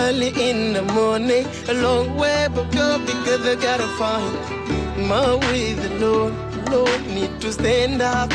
early in the morning. A long way but go because I gotta find my way. The Lord need to stand up.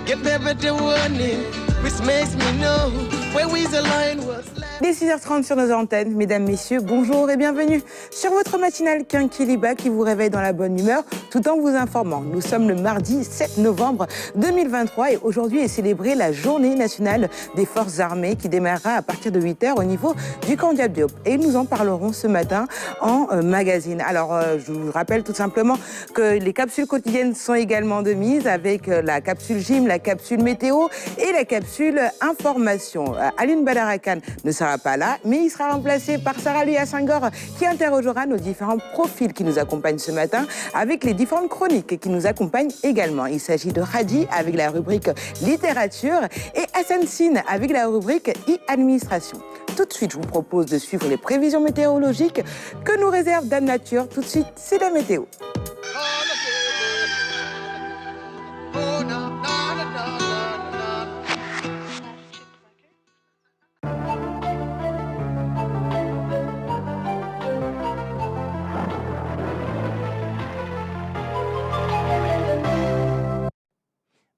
Get better warning, which makes me know where we align was. Dès 6h30 sur nos antennes, mesdames, messieurs, bonjour et bienvenue sur votre matinale Kinkiliba qui vous réveille dans la bonne humeur tout en vous informant. Nous sommes le mardi 7 novembre 2023 et aujourd'hui est célébrée la journée nationale des forces armées qui démarrera à partir de 8h au niveau du camp Diab Diop. Et nous en parlerons ce matin en magazine. Alors, je vous rappelle tout simplement que les capsules quotidiennes sont également de mise avec la capsule gym, la capsule météo et la capsule information. Alioune Badara Kane ne sera pas là, mais il sera remplacé par Sarah Louis Senghor qui interrogera nos différents profils qui nous accompagnent ce matin avec les différentes chroniques qui nous accompagnent également. Il s'agit de Hadi avec la rubrique littérature et Hassan Sine avec la rubrique e-administration. Tout de suite, je vous propose de suivre les prévisions météorologiques que nous réserve Dame Nature. Tout de suite, c'est la météo.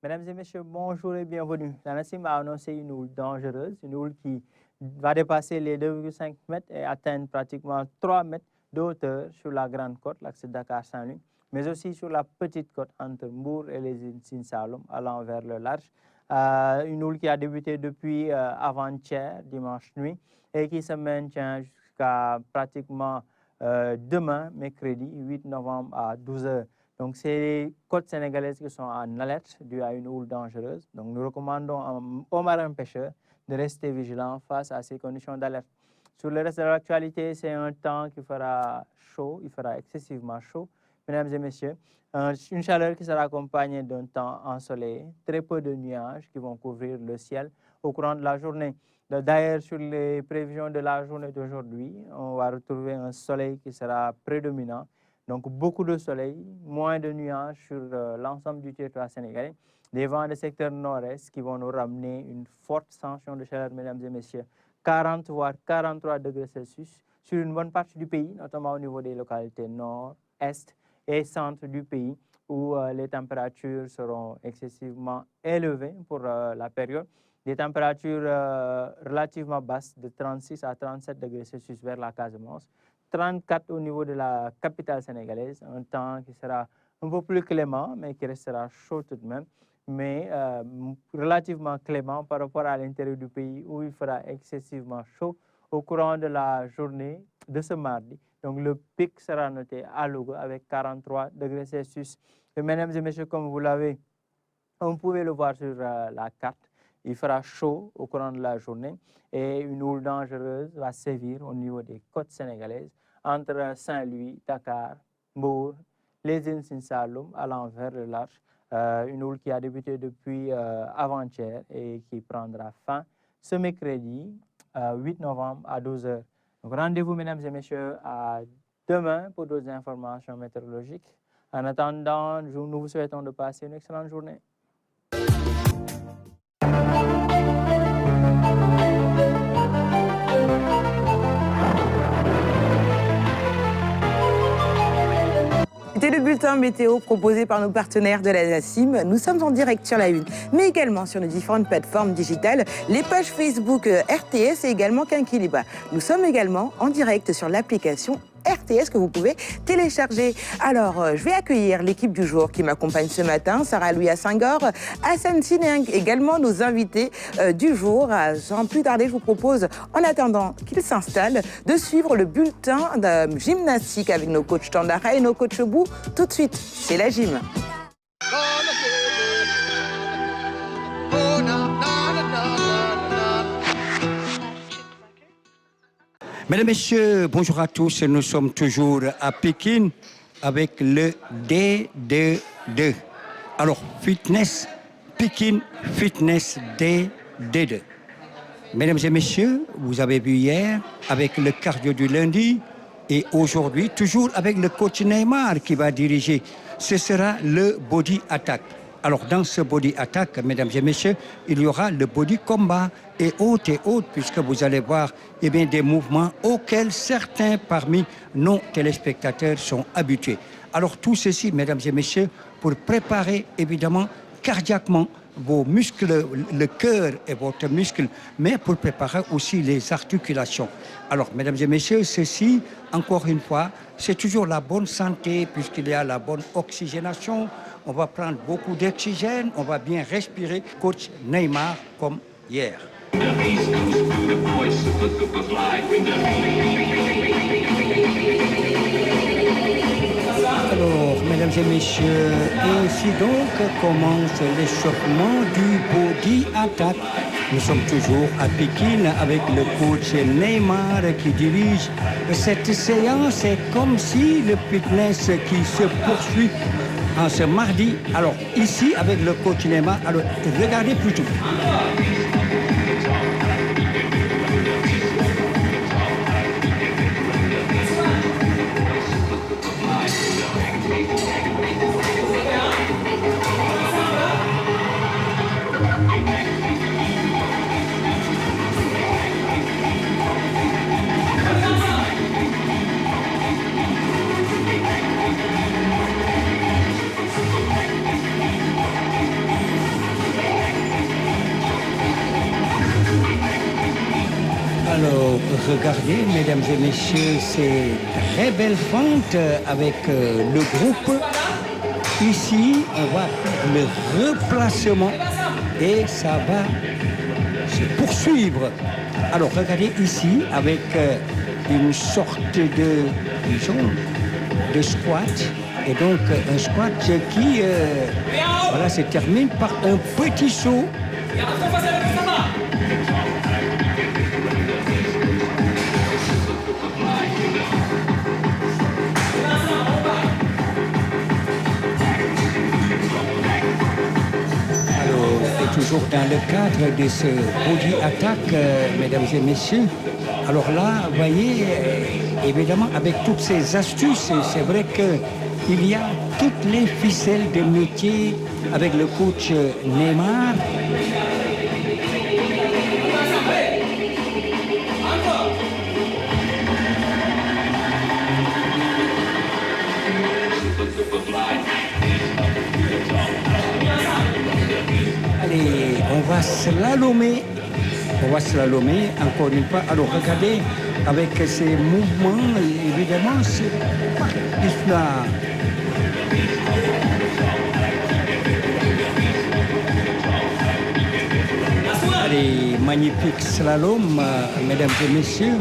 Mesdames et messieurs, bonjour et bienvenue. La NACIM a annoncé une houle dangereuse, une houle qui va dépasser les 2,5 mètres et atteindre pratiquement 3 mètres de hauteur sur la Grande Côte, l'axe Dakar-Saint-Louis, mais aussi sur la petite côte entre Mbour et les îles Sine Saloum, allant vers le large. Une houle qui a débuté depuis avant-hier, dimanche nuit, et qui se maintient jusqu'à pratiquement demain, mercredi 8 novembre à 12h. Donc, c'est les côtes sénégalaises qui sont en alerte due à une houle dangereuse. Donc, nous recommandons aux marins pêcheurs de rester vigilants face à ces conditions d'alerte. Sur le reste de l'actualité, c'est un temps qui fera chaud, il fera excessivement chaud, mesdames et messieurs. Une chaleur qui sera accompagnée d'un temps ensoleillé, très peu de nuages qui vont couvrir le ciel au courant de la journée. D'ailleurs, sur les prévisions de la journée d'aujourd'hui, on va retrouver un soleil qui sera prédominant. Donc, beaucoup de soleil, moins de nuages sur l'ensemble du territoire sénégalais. Des vents de secteur nord-est qui vont nous ramener une forte tension de chaleur, mesdames et messieurs. 40 voire 43 degrés Celsius sur une bonne partie du pays, notamment au niveau des localités nord, est et centre du pays, où les températures seront excessivement élevées pour la période. Des températures relativement basses de 36 à 37 degrés Celsius vers la Casamance. 34 au niveau de la capitale sénégalaise, un temps qui sera un peu plus clément, mais qui restera chaud tout de même, mais relativement clément par rapport à l'intérieur du pays où il fera excessivement chaud au courant de la journée de ce mardi. Donc le pic sera noté à Louga avec 43 degrés Celsius. Et mesdames et messieurs, comme vous pouvez le voir sur la carte, il fera chaud au courant de la journée et une houle dangereuse va sévir au niveau des côtes sénégalaises entre Saint-Louis, Dakar, Mbour, les îles Sine Saloum allant vers le large. Une houle qui a débuté depuis avant-hier et qui prendra fin ce mercredi 8 novembre à 12h. Donc rendez-vous, mesdames et messieurs, à demain pour d'autres informations météorologiques. En attendant, nous vous souhaitons de passer une excellente journée. C'était le bulletin météo proposé par nos partenaires de la NACIM. Nous sommes en direct sur la Une, mais également sur nos différentes plateformes digitales, les pages Facebook RTS et également Kinkiliba. Nous sommes également en direct sur l'application RTS que vous pouvez télécharger. Alors, je vais accueillir l'équipe du jour qui m'accompagne ce matin, Sarah Louis Senghor, Hassan Sine et également nos invités du jour. Sans plus tarder, je vous propose, en attendant qu'ils s'installent, de suivre le bulletin de gymnastique avec nos coachs Tandara et nos coachs Bou. Tout de suite, c'est la gym. Mesdames, Messieurs, bonjour à tous. Nous sommes toujours à Pékin avec le D2. Alors, fitness, Pékin Fitness D2. Mesdames et messieurs, vous avez vu hier avec le cardio du lundi et aujourd'hui, toujours avec le coach Neymar qui va diriger. Ce sera le Body Attack. Alors, dans ce body attack, mesdames et messieurs, il y aura le body combat et autres, puisque vous allez voir eh bien, des mouvements auxquels certains parmi nos téléspectateurs sont habitués. Alors, tout ceci, mesdames et messieurs, pour préparer évidemment cardiaquement vos muscles, le cœur et votre muscle, mais pour préparer aussi les articulations. Alors, mesdames et messieurs, ceci, encore une fois, c'est toujours la bonne santé puisqu'il y a la bonne oxygénation. On va prendre beaucoup d'oxygène, on va bien respirer. Coach Neymar comme hier. Alors, mesdames et messieurs, ainsi donc commence l'échauffement du body attack. Nous sommes toujours à Pékin avec le coach Neymar qui dirige cette séance. C'est comme si le fitness qui se poursuit en ce mardi. Alors, ici, avec le coach Neymar, alors, regardez plutôt. Alors, regardez, mesdames et messieurs, ces très belles fentes avec le groupe. Ici, on va faire le replacement et ça va se poursuivre. Alors, regardez ici avec une sorte de, disons, de squat. Et donc, un squat qui voilà, se termine par un petit saut. Toujours dans le cadre de ce body attack, mesdames et messieurs. Alors là, vous voyez, évidemment, avec toutes ces astuces, c'est vrai qu'il y a toutes les ficelles de métier avec le coach Neymar. Allez, on va slalomer encore une fois. Alors regardez, avec ces mouvements, évidemment, c'est pas là. Allez, magnifique slalom, mesdames et messieurs.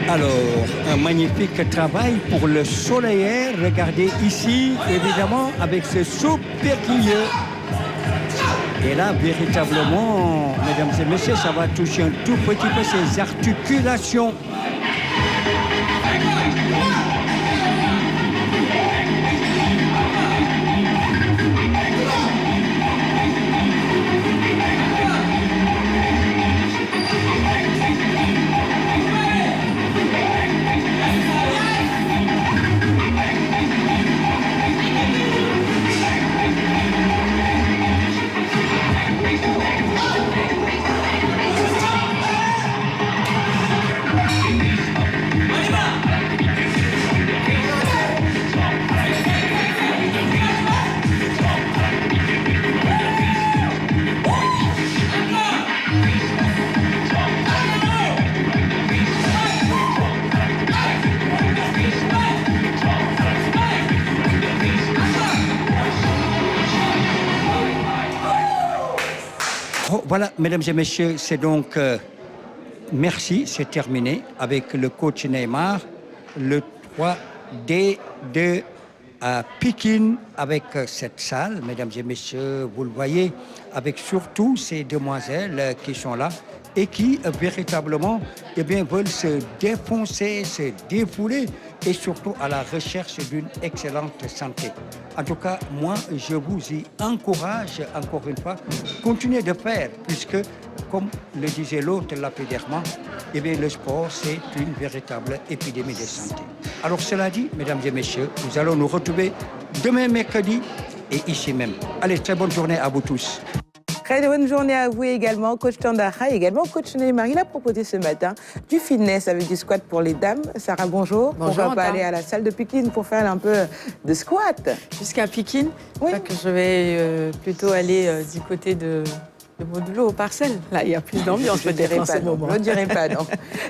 Alors, un magnifique travail pour le soleil. Regardez ici, évidemment, avec ce saut périlleux. Et là, véritablement, mesdames et messieurs, ça va toucher un tout petit peu ces articulations. Voilà, mesdames et messieurs, c'est donc merci, c'est terminé avec le coach Neymar, le 3D2 à Pékin avec cette salle, mesdames et messieurs, vous le voyez, avec surtout ces demoiselles qui sont là et qui véritablement eh bien, veulent se défoncer, se défouler et surtout à la recherche d'une excellente santé. En tout cas, moi, je vous y encourage, encore une fois, continuez de faire, puisque comme le disait l'autre Lapéderma, eh bien, le sport, c'est une véritable épidémie de santé. Alors, cela dit, mesdames et messieurs, nous allons nous retrouver demain mercredi et ici même. Allez, très bonne journée à vous tous. Très bonne journée à vous également, coach Tandara, et également coach Neymar. Il a proposé ce matin du fitness avec du squat pour les dames. Sarah, bonjour. Bonjour. On va pas aller à la salle de Pékin pour faire un peu de squat. Jusqu'à Pékin, Oui. que je vais plutôt aller du côté de Modulo aux parcelles. Là, il y a plus d'ambiance, Je ne dirai en pas, ce non. moment. Je ne dirai pas, non.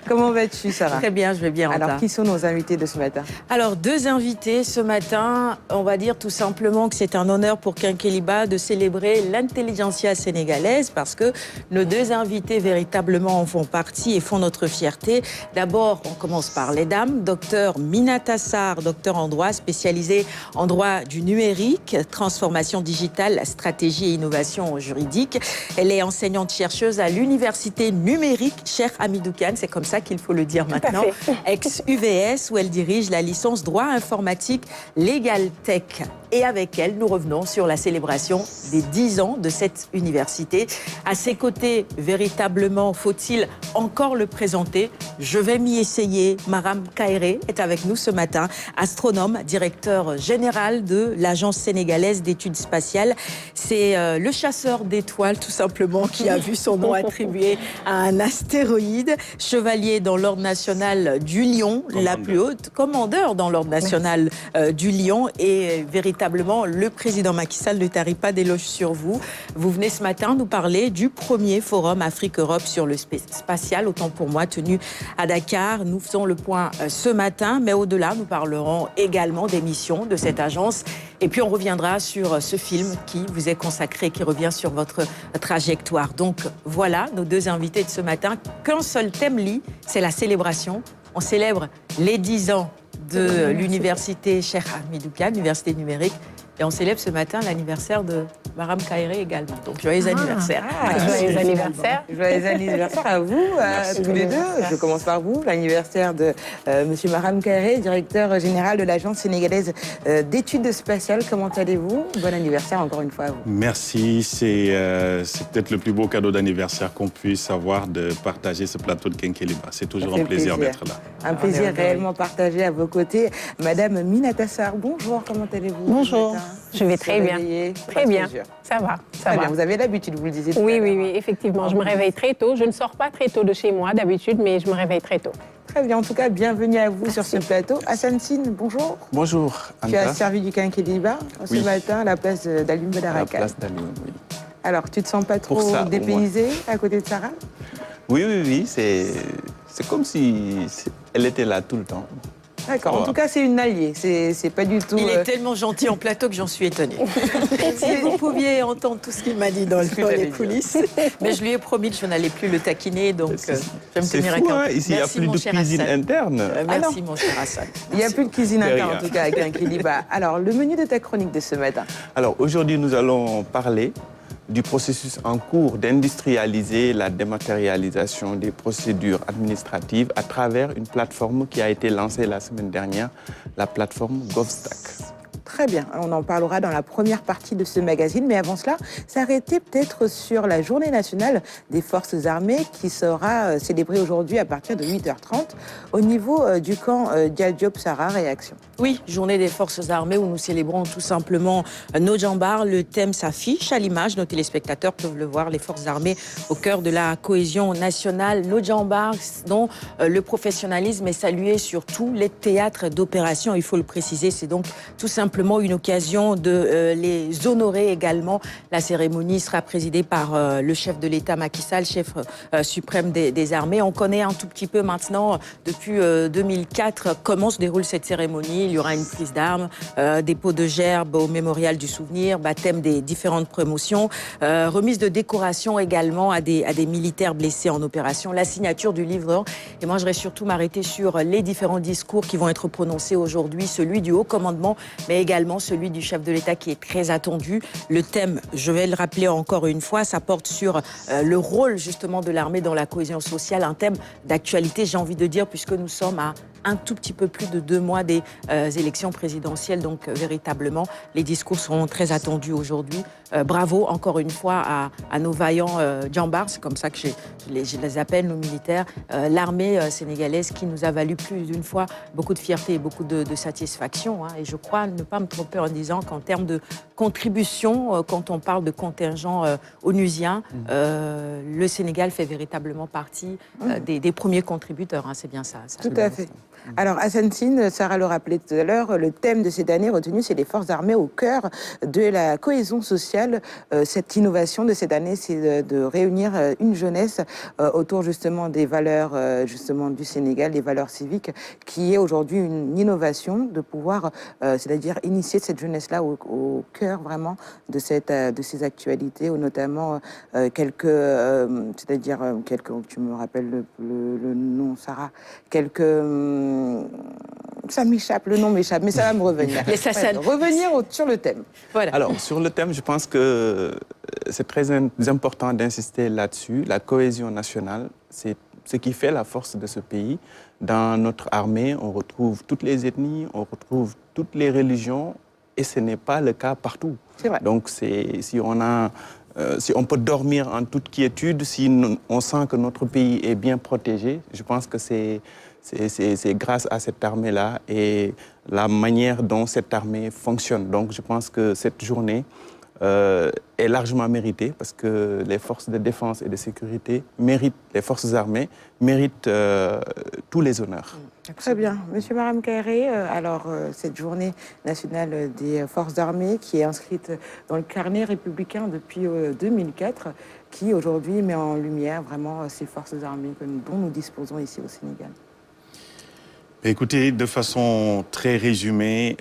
Comment vas-tu, Sarah? Très bien, je vais bien. Alors, Ranta. qui sont nos invités de ce matin? Alors, deux invités ce matin. On va dire tout simplement que c'est un honneur pour Kinkeliba de célébrer l'intelligentsia sénégalaise parce que nos deux invités véritablement en font partie et font notre fierté. D'abord, on commence par les dames. Docteur Minata Sarr, docteur en droit, spécialisée en droit du numérique, transformation digitale, stratégie et innovation juridique. Elle est enseignante-chercheuse à l'université numérique Cheikh Hamidou Kane, c'est comme ça qu'il faut le dire maintenant, ex-UVS, où elle dirige la licence droit informatique Legal Tech. Et avec elle, nous revenons sur la célébration des 10 ans de cette université. À ses côtés, véritablement, faut-il encore le présenter? Je vais m'y essayer. Maram Kairé est avec nous ce matin, astronome, directeur général de l'Agence sénégalaise d'études spatiales. C'est le chasseur d'étoiles, tout simplement, qui a vu son nom attribué à un astéroïde. Chevalier dans l'Ordre national du Lion, la plus haute, commandeur dans l'Ordre national du Lion, et véritablement, le président Macky Sall ne tarit pas d'éloges sur vous. Vous venez ce matin nous parler du premier forum Afrique-Europe sur le spatial, autant pour moi, tenu à Dakar. Nous faisons le point ce matin, mais au-delà, nous parlerons également des missions de cette agence. Et puis on reviendra sur ce film qui vous est consacré, qui revient sur votre trajectoire. Donc voilà, nos deux invités de ce matin. Qu'un seul thème lie, c'est la célébration. On célèbre les 10 ans de l'université Cheikh Hamidou Kane, université numérique. Et on célèbre ce matin l'anniversaire de Maram Kairé également. Donc, joyeux anniversaire. Joyeux anniversaire. Joyeux anniversaire à vous, tous les deux. Je commence par vous, l'anniversaire de Monsieur Maram Kairé, directeur général de l'Agence sénégalaise d'études spatiales. Comment allez-vous? Bon anniversaire encore une fois à vous. Merci, c'est peut-être le plus beau cadeau d'anniversaire qu'on puisse avoir de partager ce plateau de Kinkeliba. C'est toujours un plaisir d'être là. Un plaisir réellement partagé à vos côtés. Madame Minata Sarr, bonjour, comment allez-vous? Bonjour, je vais très bien. Très bien, ça va. Très bien, vous avez l'habitude, vous le disiez tout à Oui, l'heure. oui, oui, effectivement. Je me réveille très tôt. Je ne sors pas très tôt de chez moi d'habitude, mais je me réveille très tôt. Très bien, en tout cas, bienvenue à vous sur ce plateau. Hassan Sine, bonjour. Bonjour, Tu as Anta. servi du Kinkeliba ce Oui. matin à la place d'Alioune À la Badarakan. place d'Alioune, oui. Alors, tu te sens pas trop Pour ça, au dépaysée à côté de Sarah? Oui, oui, oui, c'est comme si elle était là tout le temps. D'accord, en Ouais. tout cas, c'est une alliée. C'est pas du tout... Il est tellement gentil en plateau que j'en suis étonnée. Si vous pouviez entendre tout ce qu'il m'a dit dans ce que j'allais les dire. coulisses. Mais je lui ai promis que je n'allais plus le taquiner, donc je vais me C'est tenir à fou, cœur. hein, ici, il n'y a Merci, plus mon de cher cuisine Hassan. interne. Merci, mon cher Hassan. Il n'y a plus de cuisine De interne, rien. en tout cas, avec Kinkeliba. Alors, le menu de ta chronique de ce matin. Alors, aujourd'hui, nous allons parler du processus en cours d'industrialiser la dématérialisation des procédures administratives à travers une plateforme qui a été lancée la semaine dernière, la plateforme GovStack. Très bien, on en parlera dans la première partie de ce magazine, mais avant cela, s'arrêter peut-être sur la journée nationale des forces armées qui sera célébrée aujourd'hui à partir de 8h30 au niveau du camp Dia Diop Sarah Réaction. Oui, journée des forces armées où nous célébrons tout simplement nos jambards. Le thème s'affiche à l'image, nos téléspectateurs peuvent le voir, les forces armées au cœur de la cohésion nationale. Nos jambards dont le professionnalisme est salué sur tous les théâtres d'opération, il faut le préciser, c'est donc tout simplement une occasion de les honorer également. La cérémonie sera présidée par le chef de l'État Macky Sall, chef suprême des armées. On connaît un tout petit peu maintenant, depuis 2004, comment se déroule cette cérémonie. Il y aura une prise d'armes, dépôt de gerbes au mémorial du souvenir, baptême des différentes promotions, remise de décoration également à des militaires blessés en opération, la signature du livre. Et moi, je vais surtout m'arrêter sur les différents discours qui vont être prononcés aujourd'hui, celui du haut commandement, mais également celui du chef de l'État qui est très attendu. Le thème, je vais le rappeler encore une fois, ça porte sur le rôle justement de l'armée dans la cohésion sociale, un thème d'actualité, j'ai envie de dire, puisque nous sommes à un tout petit peu plus de 2 mois des élections présidentielles. Donc, véritablement, les discours sont très attendus aujourd'hui. Bravo, encore une fois, à nos vaillants djambars, c'est comme ça que je les appelle, nos militaires, l'armée sénégalaise qui nous a valu plus d'une fois beaucoup de fierté et beaucoup de satisfaction. Hein. Et je crois ne pas me tromper en disant qu'en termes de contribution, quand on parle de contingent onusien, le Sénégal fait véritablement partie des premiers contributeurs. Hein. C'est bien ça. Tout à fait. Alors, Assansine, Sarah le rappelait tout à l'heure, le thème de cette année retenu, c'est les forces armées au cœur de la cohésion sociale. Cette innovation de cette année, c'est de réunir une jeunesse autour justement des valeurs justement du Sénégal, des valeurs civiques, qui est aujourd'hui une innovation de pouvoir, c'est-à-dire initier cette jeunesse-là au cœur vraiment de ces actualités, ou notamment quelques, tu me rappelles le nom, Sarah, ça m'échappe, le nom m'échappe, mais ça va me revenir. Revenir sur le thème. Voilà. Alors, sur le thème, je pense que c'est très important d'insister là-dessus. La cohésion nationale, c'est ce qui fait la force de ce pays. Dans notre armée, on retrouve toutes les ethnies, on retrouve toutes les religions, et ce n'est pas le cas partout. C'est vrai. Donc, si on peut dormir en toute quiétude, si on sent que notre pays est bien protégé, je pense que c'est grâce à cette armée-là et la manière dont cette armée fonctionne. Donc je pense que cette journée est largement méritée parce que les forces de défense et de sécurité méritent, les forces armées méritent tous les honneurs. Très bien. Monsieur Maram Kairé, alors cette journée nationale des forces armées qui est inscrite dans le carnet républicain depuis 2004, qui aujourd'hui met en lumière vraiment ces forces armées dont nous disposons ici au Sénégal. Écoutez, de façon très résumée,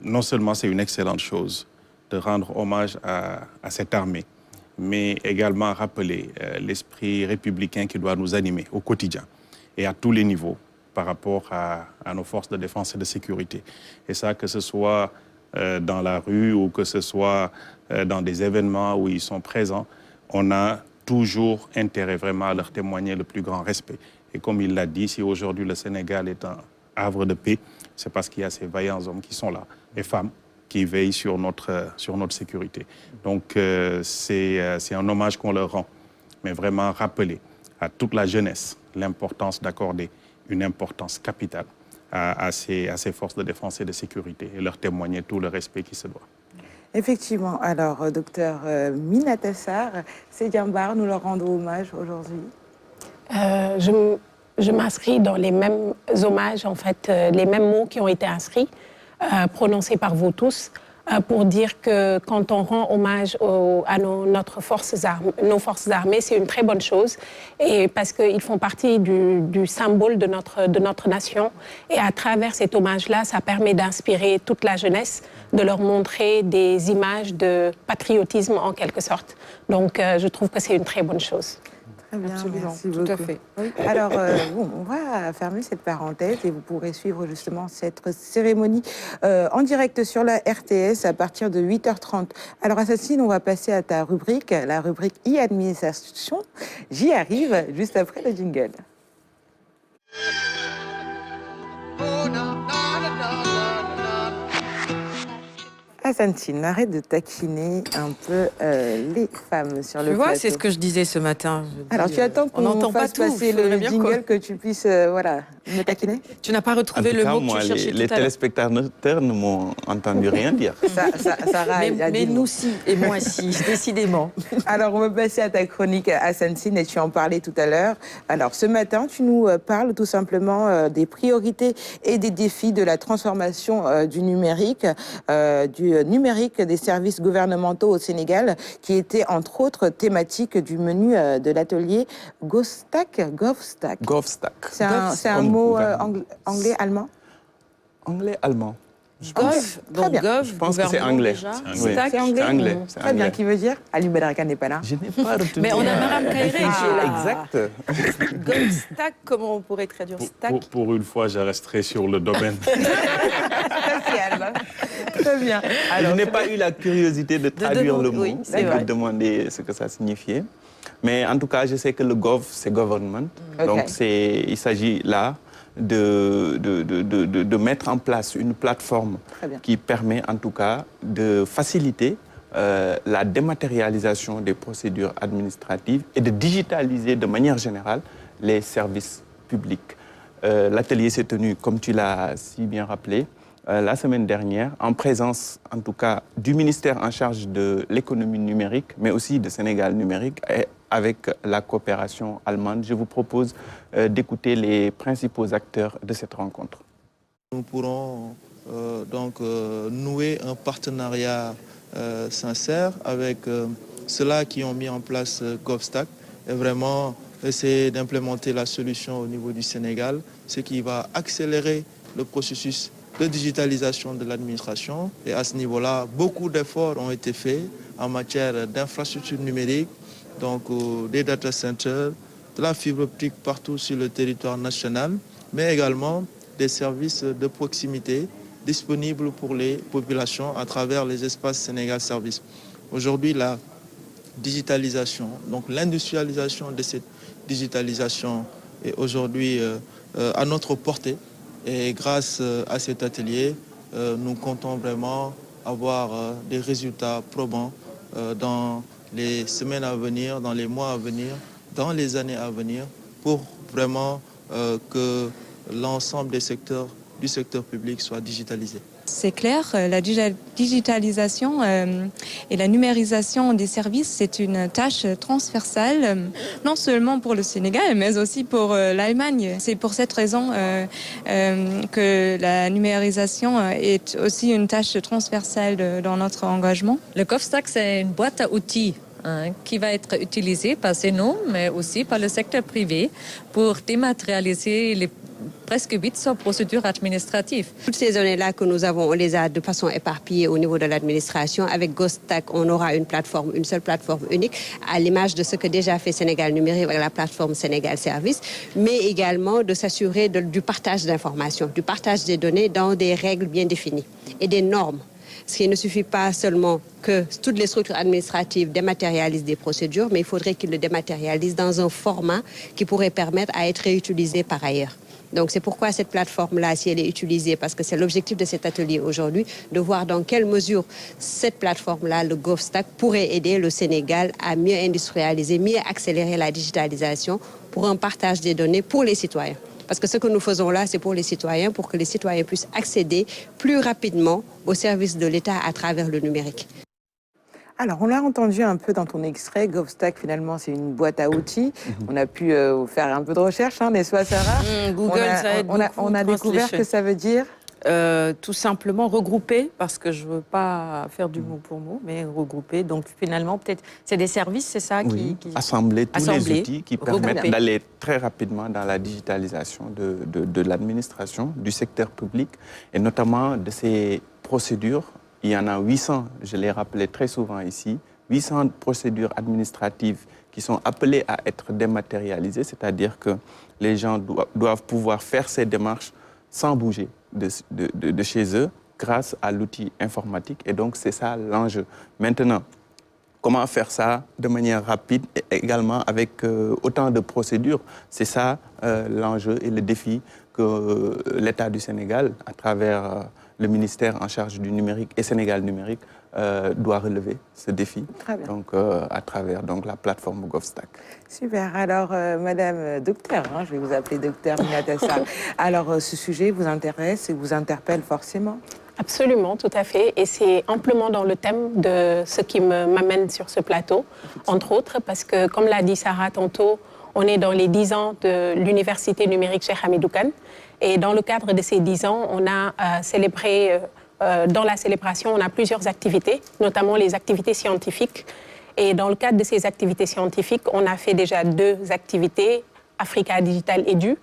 non seulement c'est une excellente chose de rendre hommage à cette armée, mais également rappeler l'esprit républicain qui doit nous animer au quotidien et à tous les niveaux par rapport à nos forces de défense et de sécurité. Et ça, que ce soit dans la rue ou que ce soit dans des événements où ils sont présents, on a toujours intérêt vraiment à leur témoigner le plus grand respect. Et comme il l'a dit, si aujourd'hui le Sénégal est un havre de paix, c'est parce qu'il y a ces vaillants hommes qui sont là, et femmes, qui veillent sur notre sécurité. Donc c'est un hommage qu'on leur rend, mais vraiment rappeler à toute la jeunesse l'importance d'accorder une importance capitale à ces forces de défense et de sécurité et leur témoigner tout le respect qui se doit. Effectivement. Alors, docteur Minata Sarr, ces djambars, nous leur rendons hommage aujourd'hui. Je m'inscris dans les mêmes hommages, en fait, les mêmes mots qui ont été inscrits, prononcés par vous tous, pour dire que quand on rend hommage à nos forces armées, c'est une très bonne chose, et parce qu'ils font partie du symbole de notre nation. Et à travers cet hommage-là, ça permet d'inspirer toute la jeunesse, de leur montrer des images de patriotisme en quelque sorte. Donc je trouve que c'est une très bonne chose. Très bien, absolument, merci tout beaucoup. à fait. Oui. Alors, on va fermer cette parenthèse et vous pourrez suivre justement cette cérémonie en direct sur la RTS à partir de 8h30. Alors, Assassine, on va passer à ta rubrique, la rubrique e-administration. J'y arrive juste après le jingle. Assansine, arrête de taquiner un peu les femmes sur le plateau. Tu vois, c'est ce que je disais ce matin. Alors, tu attends qu'on fasse passer le jingle, que tu puisses me taquiner? Tu n'as pas retrouvé le mot que tu cherchais tout à l'heure. Les téléspectateurs ne m'ont entendu rien dire. Sarah mais nous si, et moi si, décidément. Alors, on va passer à ta chronique, Assansine, et tu en parlais tout à l'heure. Alors, ce matin, tu nous parles tout simplement des priorités et des défis de la transformation du numérique des services gouvernementaux au Sénégal, qui était entre autres thématique du menu de l'atelier GovStack. C'est un mot anglais-allemand? Anglais-allemand. Gov, donc Gov, je pense que c'est anglais. C'est anglais. Très bien, qui veut dire? Ali Badraka n'est pas là. Je n'ai pas retenu. Mais on a Maram Kairé qui est là. Exact. GovStack, comment on pourrait traduire stack? Pour une fois, je resterai sur le domaine. Très bien. Alors, je n'ai pas eu la curiosité de traduire le mot, de demander ce que ça signifiait. Mais en tout cas, je sais que le Gov, c'est government. Okay. Donc, il s'agit là de mettre en place une plateforme qui permet en tout cas de faciliter la dématérialisation des procédures administratives et de digitaliser de manière générale les services publics. L'atelier s'est tenu, comme tu l'as si bien rappelé, la semaine dernière, en présence en tout cas du ministère en charge de l'économie numérique, mais aussi de Sénégal numérique, et avec la coopération allemande. Je vous propose d'écouter les principaux acteurs de cette rencontre. Nous pourrons nouer un partenariat sincère avec ceux-là qui ont mis en place GovStack et vraiment essayer d'implémenter la solution au niveau du Sénégal, ce qui va accélérer le processus de digitalisation de l'administration. Et à ce niveau-là, beaucoup d'efforts ont été faits en matière d'infrastructures numériques, donc des data centers, de la fibre optique partout sur le territoire national, mais également des services de proximité disponibles pour les populations à travers les espaces Sénégal Service. Aujourd'hui, la digitalisation, donc l'industrialisation de cette digitalisation est aujourd'hui à notre portée. Et grâce à cet atelier, nous comptons vraiment avoir des résultats probants dans les semaines à venir, dans les mois à venir, dans les années à venir, pour vraiment que l'ensemble des secteurs du secteur public soit digitalisé. C'est clair, la digitalisation et la numérisation des services, c'est une tâche transversale, non seulement pour le Sénégal, mais aussi pour l'Allemagne. C'est pour cette raison que la numérisation est aussi une tâche transversale dans notre engagement. Le GovStack, c'est une boîte à outils qui va être utilisée par nous, mais aussi par le secteur privé pour dématérialiser les presque 800 procédures administratives. Toutes ces données-là que nous avons, on les a de façon éparpillée au niveau de l'administration. Avec GovStack, on aura une plateforme, une seule plateforme unique, à l'image de ce que déjà fait Sénégal Numérique avec la plateforme Sénégal Service, mais également de s'assurer du partage d'informations, du partage des données dans des règles bien définies et des normes. Parce qu'il ne suffit pas seulement que toutes les structures administratives dématérialisent des procédures, mais il faudrait qu'ils le dématérialisent dans un format qui pourrait permettre à être réutilisé par ailleurs. Donc c'est pourquoi cette plateforme-là, si elle est utilisée, parce que c'est l'objectif de cet atelier aujourd'hui, de voir dans quelle mesure cette plateforme-là, le GovStack, pourrait aider le Sénégal à mieux industrialiser, mieux accélérer la digitalisation pour un partage des données pour les citoyens. Parce que ce que nous faisons là, c'est pour les citoyens, pour que les citoyens puissent accéder plus rapidement aux services de l'État à travers le numérique. Alors, on l'a entendu un peu dans ton extrait, GovStack, finalement, c'est une boîte à outils. On a pu faire un peu de recherche, hein, n'est-ce pas, Sarah? Google, ça aide beaucoup. On a découvert que ça veut dire tout simplement regrouper, parce que je ne veux pas faire du mot pour mot, mais regrouper. Donc, finalement, peut-être, c'est des services, c'est ça qui assembler tous les outils qui permettent d'aller très rapidement dans la digitalisation de l'administration, du secteur public, et notamment de ces procédures. Il y en a 800, je l'ai rappelé très souvent ici, 800 procédures administratives qui sont appelées à être dématérialisées, c'est-à-dire que les gens doivent pouvoir faire ces démarches sans bouger de chez eux grâce à l'outil informatique. Et donc, c'est ça l'enjeu. Maintenant, comment faire ça de manière rapide et également avec autant de procédures? C'est ça l'enjeu et le défi que l'État du Sénégal, à travers le ministère en charge du numérique et Sénégal numérique, doit relever ce défi. Donc, à travers la plateforme GovStack. Super. Alors, Madame Docteur, je vais vous appeler Docteur Minatessa. Alors, ce sujet vous intéresse et vous interpelle forcément? Absolument, tout à fait. Et c'est amplement dans le thème de ce qui m'amène sur ce plateau, entre autres, parce que, comme l'a dit Sarah tantôt, on est dans les 10 ans de l'Université numérique Cheikh Hamidou Kane. Et dans le cadre de ces 10 ans, on a célébré, dans la célébration, on a plusieurs activités, notamment les activités scientifiques. Et dans le cadre de ces activités scientifiques, on a fait déjà 2 activités, Africa Digital Edu,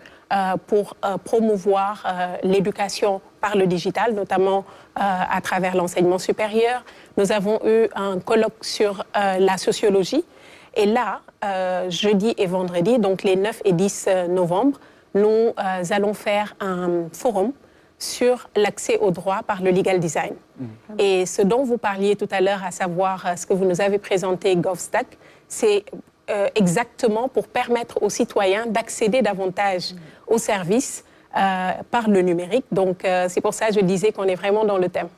pour promouvoir l'éducation par le digital, notamment à travers l'enseignement supérieur. Nous avons eu un colloque sur la sociologie. Et là, jeudi et vendredi, donc les 9 et 10 novembre, nous allons faire un forum sur l'accès au droit par le legal design. Et ce dont vous parliez tout à l'heure, à savoir ce que vous nous avez présenté, GovStack, c'est exactement pour permettre aux citoyens d'accéder davantage aux services par le numérique. Donc, c'est pour ça que je disais qu'on est vraiment dans le thème.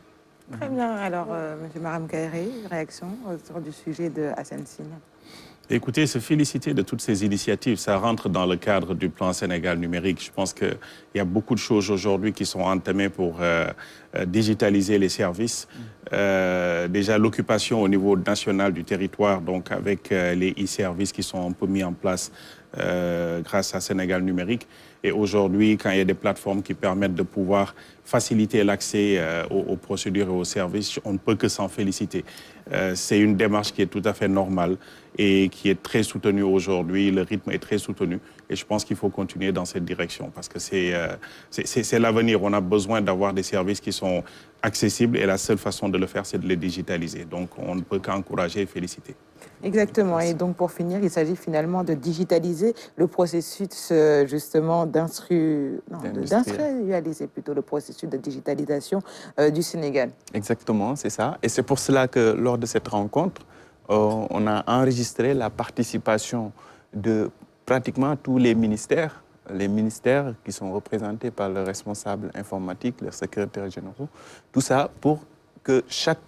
Très bien. Alors, M. Maram Kairé, réaction autour du sujet de Hassan Sine. Écoutez, se féliciter de toutes ces initiatives, ça rentre dans le cadre du plan Sénégal numérique. Je pense qu'il y a beaucoup de choses aujourd'hui qui sont entamées pour digitaliser les services. Déjà, l'occupation au niveau national du territoire, donc avec les e-services qui sont un peu mis en place grâce à Sénégal numérique. Et aujourd'hui, quand il y a des plateformes qui permettent de pouvoir faciliter l'accès aux procédures et aux services, on ne peut que s'en féliciter. C'est une démarche qui est tout à fait normale et qui est très soutenue aujourd'hui. Le rythme est très soutenu et je pense qu'il faut continuer dans cette direction parce que c'est l'avenir. On a besoin d'avoir des services qui sont accessibles et la seule façon de le faire, c'est de les digitaliser. Donc, on ne peut qu'encourager et féliciter. Exactement. Et donc, pour finir, il s'agit finalement de digitaliser le processus, justement, d'industrialiser plutôt le processus de digitalisation du Sénégal. Exactement, c'est ça. Et c'est pour cela que lors de cette rencontre, on a enregistré la participation de pratiquement tous les ministères qui sont représentés par le responsable informatique, le secrétaire général, tout ça pour que chaque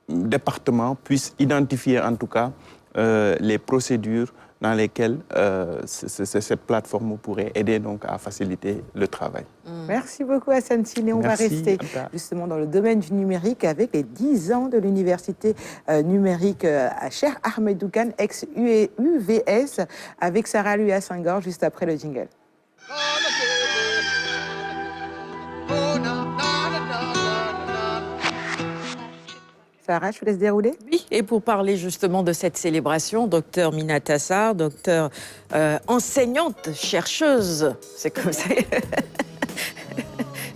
département puisse identifier en tout cas les procédures dans lesquelles cette plateforme pourrait aider donc à faciliter le travail. Merci beaucoup Hassan Sine. On va rester justement dans le domaine du numérique avec les 10 ans de l'université numérique à Cheikh Ahmedou Kane, ex-UVS, avec Sarah Luya Senghor juste après le jingle. Sarah, je vous laisse dérouler. Oui, et pour parler justement de cette célébration, docteur Mina Tassar, docteur enseignante, chercheuse, c'est comme ça.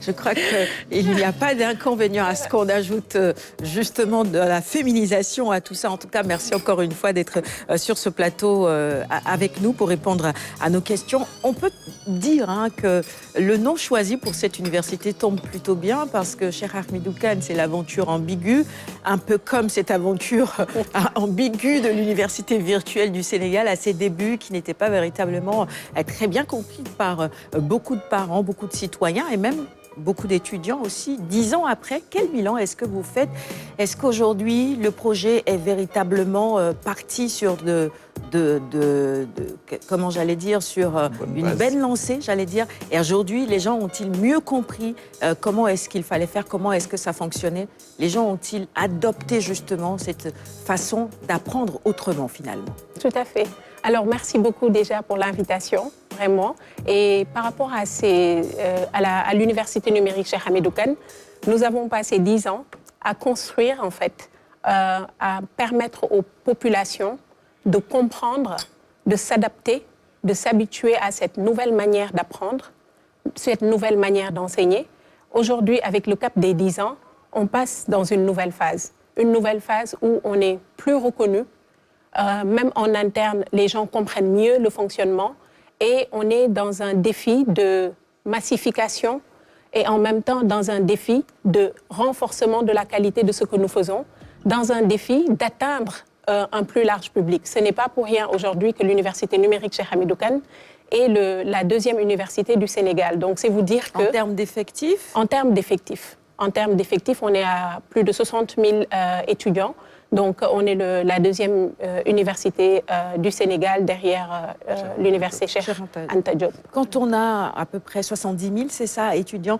Je crois qu'il n'y a pas d'inconvénient à ce qu'on ajoute justement de la féminisation à tout ça. En tout cas, merci encore une fois d'être sur ce plateau avec nous pour répondre à nos questions. On peut dire que le nom choisi pour cette université tombe plutôt bien parce que Cheikh Ahmedou Kane, c'est l'aventure ambiguë, un peu comme cette aventure ambiguë de l'université virtuelle du Sénégal à ses débuts qui n'était pas véritablement très bien compris par beaucoup de parents, beaucoup de citoyens et même beaucoup d'étudiants aussi. 10 ans après, quel bilan est-ce que vous faites? Est-ce qu'aujourd'hui, le projet est véritablement parti sur comment j'allais dire, sur une belle lancée, j'allais dire. Et aujourd'hui, les gens ont-ils mieux compris comment est-ce qu'il fallait faire, comment est-ce que ça fonctionnait? Les gens ont-ils adopté justement cette façon d'apprendre autrement finalement? Tout à fait. Alors, merci beaucoup déjà pour l'invitation, vraiment. Et par rapport à l'université numérique Cheikh Ahmedou Kane, nous avons passé 10 ans à construire, en fait, à permettre aux populations de comprendre, de s'adapter, de s'habituer à cette nouvelle manière d'apprendre, cette nouvelle manière d'enseigner. Aujourd'hui, avec le cap des 10 ans, on passe dans une nouvelle phase où on est plus reconnu. Même en interne, les gens comprennent mieux le fonctionnement et on est dans un défi de massification et en même temps dans un défi de renforcement de la qualité de ce que nous faisons, dans un défi d'atteindre un plus large public. Ce n'est pas pour rien aujourd'hui que l'université numérique Cheikh Ahmedou Kane est la deuxième université du Sénégal. Donc c'est vous dire que... En termes d'effectifs? En termes d'effectifs. En termes d'effectifs, on est à plus de 60 000 étudiants. Donc, on est la deuxième université du Sénégal derrière l'université Cheikh Anta Diop. Quand on a à peu près 70 000, c'est ça, étudiants,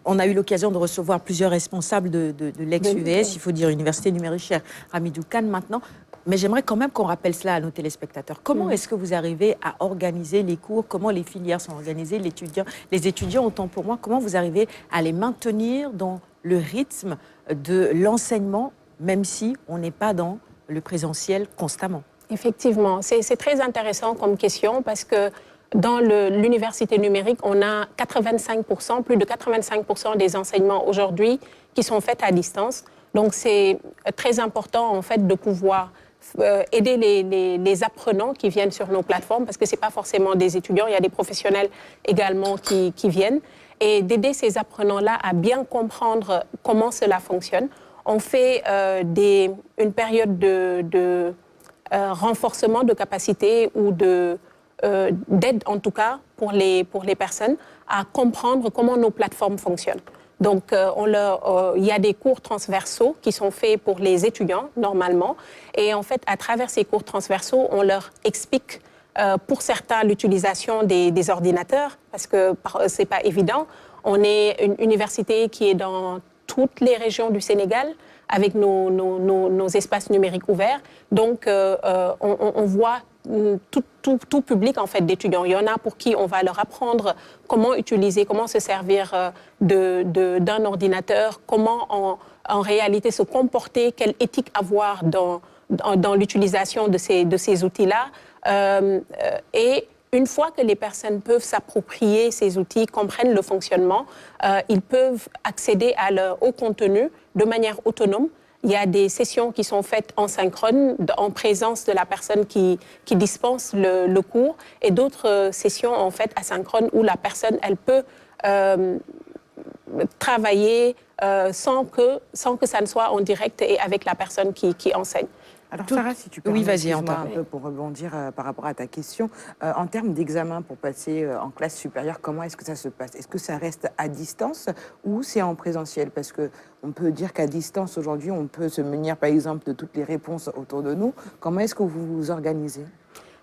on a eu l'occasion de recevoir plusieurs responsables de l'ex-UVS, il faut dire université numérique Cheikh Ahmedou Kane maintenant. Mais j'aimerais quand même qu'on rappelle cela à nos téléspectateurs. Comment est-ce que vous arrivez à organiser les cours? Comment les filières sont organisées? Les étudiants, autant pour moi, comment vous arrivez à les maintenir dans le rythme de l'enseignement, même si on n'est pas dans le présentiel constamment? Effectivement, c'est très intéressant comme question parce que dans l'université numérique, on a 85%, plus de 85% des enseignements aujourd'hui qui sont faits à distance. Donc c'est très important en fait de pouvoir aider les apprenants qui viennent sur nos plateformes parce que ce n'est pas forcément des étudiants, il y a des professionnels également qui viennent et d'aider ces apprenants-là à bien comprendre comment cela fonctionne. On fait une période de renforcement de capacité ou de d'aide, en tout cas, pour les personnes à comprendre comment nos plateformes fonctionnent. Donc, il y a des cours transversaux qui sont faits pour les étudiants, normalement. Et en fait, à travers ces cours transversaux, on leur explique, pour certains, l'utilisation des ordinateurs, parce que ce n'est pas évident. On est une université qui est dans toutes les régions du Sénégal, avec nos espaces numériques ouverts. Donc, on voit tout public en fait, d'étudiants. Il y en a pour qui on va leur apprendre comment utiliser, comment se servir d'un ordinateur, comment en réalité se comporter, quelle éthique avoir dans l'utilisation de ces outils-là. Et une fois que les personnes peuvent s'approprier ces outils, comprennent le fonctionnement, ils peuvent accéder au contenu de manière autonome. Il y a des sessions qui sont faites en synchrone, en présence de la personne qui dispense le cours, et d'autres sessions en fait asynchrone où la personne elle peut travailler sans que ça ne soit en direct et avec la personne qui enseigne. Alors Sarah, si tu peux un peu pour rebondir par rapport à ta question, en termes d'examen pour passer en classe supérieure, comment est-ce que ça se passe? Est-ce que ça reste à distance ou c'est en présentiel? Parce qu'on peut dire qu'à distance, aujourd'hui, on peut se munir, par exemple, de toutes les réponses autour de nous. Comment est-ce que vous vous organisez?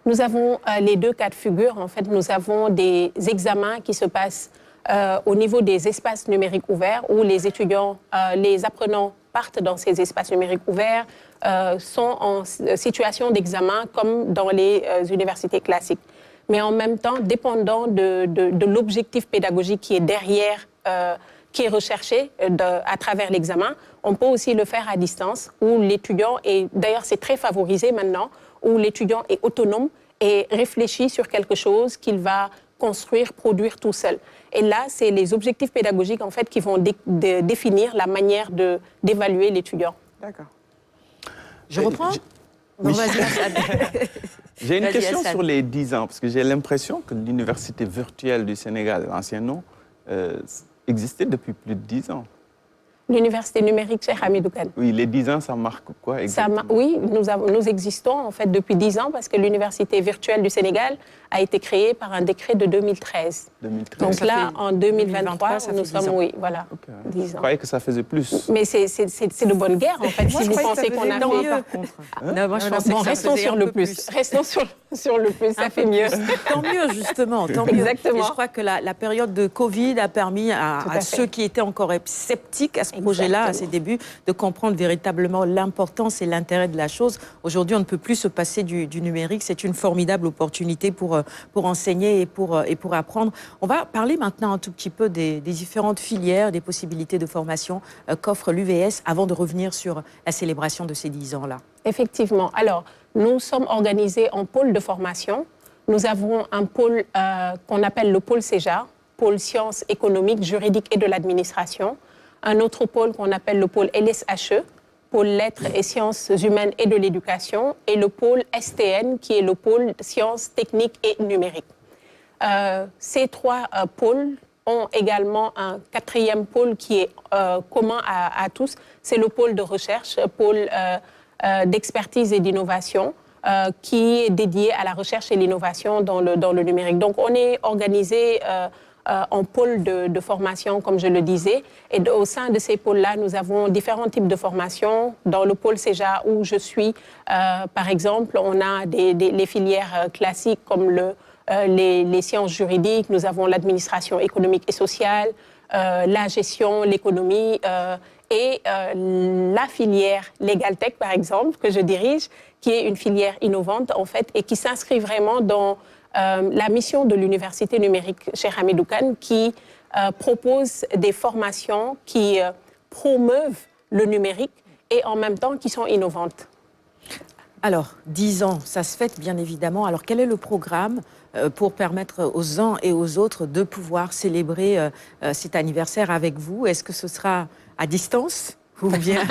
Nous avons les deux cas de figure. En fait, nous avons des examens qui se passent au niveau des espaces numériques ouverts où les étudiants, les apprenants partent dans ces espaces numériques ouverts, sont en situation d'examen comme dans les universités classiques. Mais en même temps, dépendant de l'objectif pédagogique qui est derrière, qui est recherché à travers l'examen, on peut aussi le faire à distance, où l'étudiant est, d'ailleurs c'est très favorisé maintenant, où l'étudiant est autonome et réfléchit sur quelque chose qu'il va construire, produire tout seul. Et là, c'est les objectifs pédagogiques en fait qui vont définir la manière d'évaluer l'étudiant. D'accord. Je reprends? Oui. J'ai une question sur les 10 ans, parce que j'ai l'impression que l'université virtuelle du Sénégal, l'ancien nom, existait depuis plus de 10 ans. L'université numérique Cheikh Hamidou Kane. Oui, les 10 ans, ça marque quoi exactement? Oui, nous existons en fait depuis 10 ans parce que l'université virtuelle du Sénégal a été créée par un décret de 2013. 2013. Donc là, en 2023, nous sommes, oui, voilà, 10 ans. Je croyais que ça faisait plus. Mais c'est de bonne guerre en fait, si vous pensez qu'on a fait mieux. par contre. Non, moi je pensais que ça restons faisait sur le plus. Restons sur le plus, ça fait mieux. Tant mieux, justement. Tant mieux. Exactement. Et je crois que la période de Covid a permis à ceux qui étaient encore sceptiques à ce projet-là, à ses débuts, de comprendre véritablement l'importance et l'intérêt de la chose. Aujourd'hui, on ne peut plus se passer du numérique. C'est une formidable opportunité pour enseigner et pour apprendre. On va parler maintenant un tout petit peu des différentes filières, des possibilités de formation qu'offre l'UVS avant de revenir sur la célébration de ces 10 ans-là. Effectivement. Alors, nous sommes organisés en pôle de formation. Nous avons un pôle qu'on appelle le pôle CEJA, pôle sciences économiques, juridiques et de l'administration. Un autre pôle qu'on appelle le pôle LSHE, pôle lettres et sciences humaines et de l'éducation, et le pôle STN, qui est le pôle sciences techniques et numériques. Ces trois pôles ont également un quatrième pôle qui est commun à tous, c'est le pôle de recherche, pôle d'expertise et d'innovation, qui est dédié à la recherche et l'innovation dans le numérique. Donc on est organisé en pôle de formation, comme je le disais. Et au sein de ces pôles-là, nous avons différents types de formations. Dans le pôle CEJA où je suis, par exemple, on a les filières classiques comme les sciences juridiques, nous avons l'administration économique et sociale, la gestion, l'économie et la filière Legal Tech, par exemple, que je dirige, qui est une filière innovante, en fait, et qui s'inscrit vraiment dans la mission de l'université numérique Cheikh Hamidou Kane qui propose des formations qui promeuvent le numérique et en même temps qui sont innovantes. Alors, 10 ans, ça se fête bien évidemment. Alors, quel est le programme pour permettre aux uns et aux autres de pouvoir célébrer cet anniversaire avec vous? Est-ce que ce sera à distance ou bien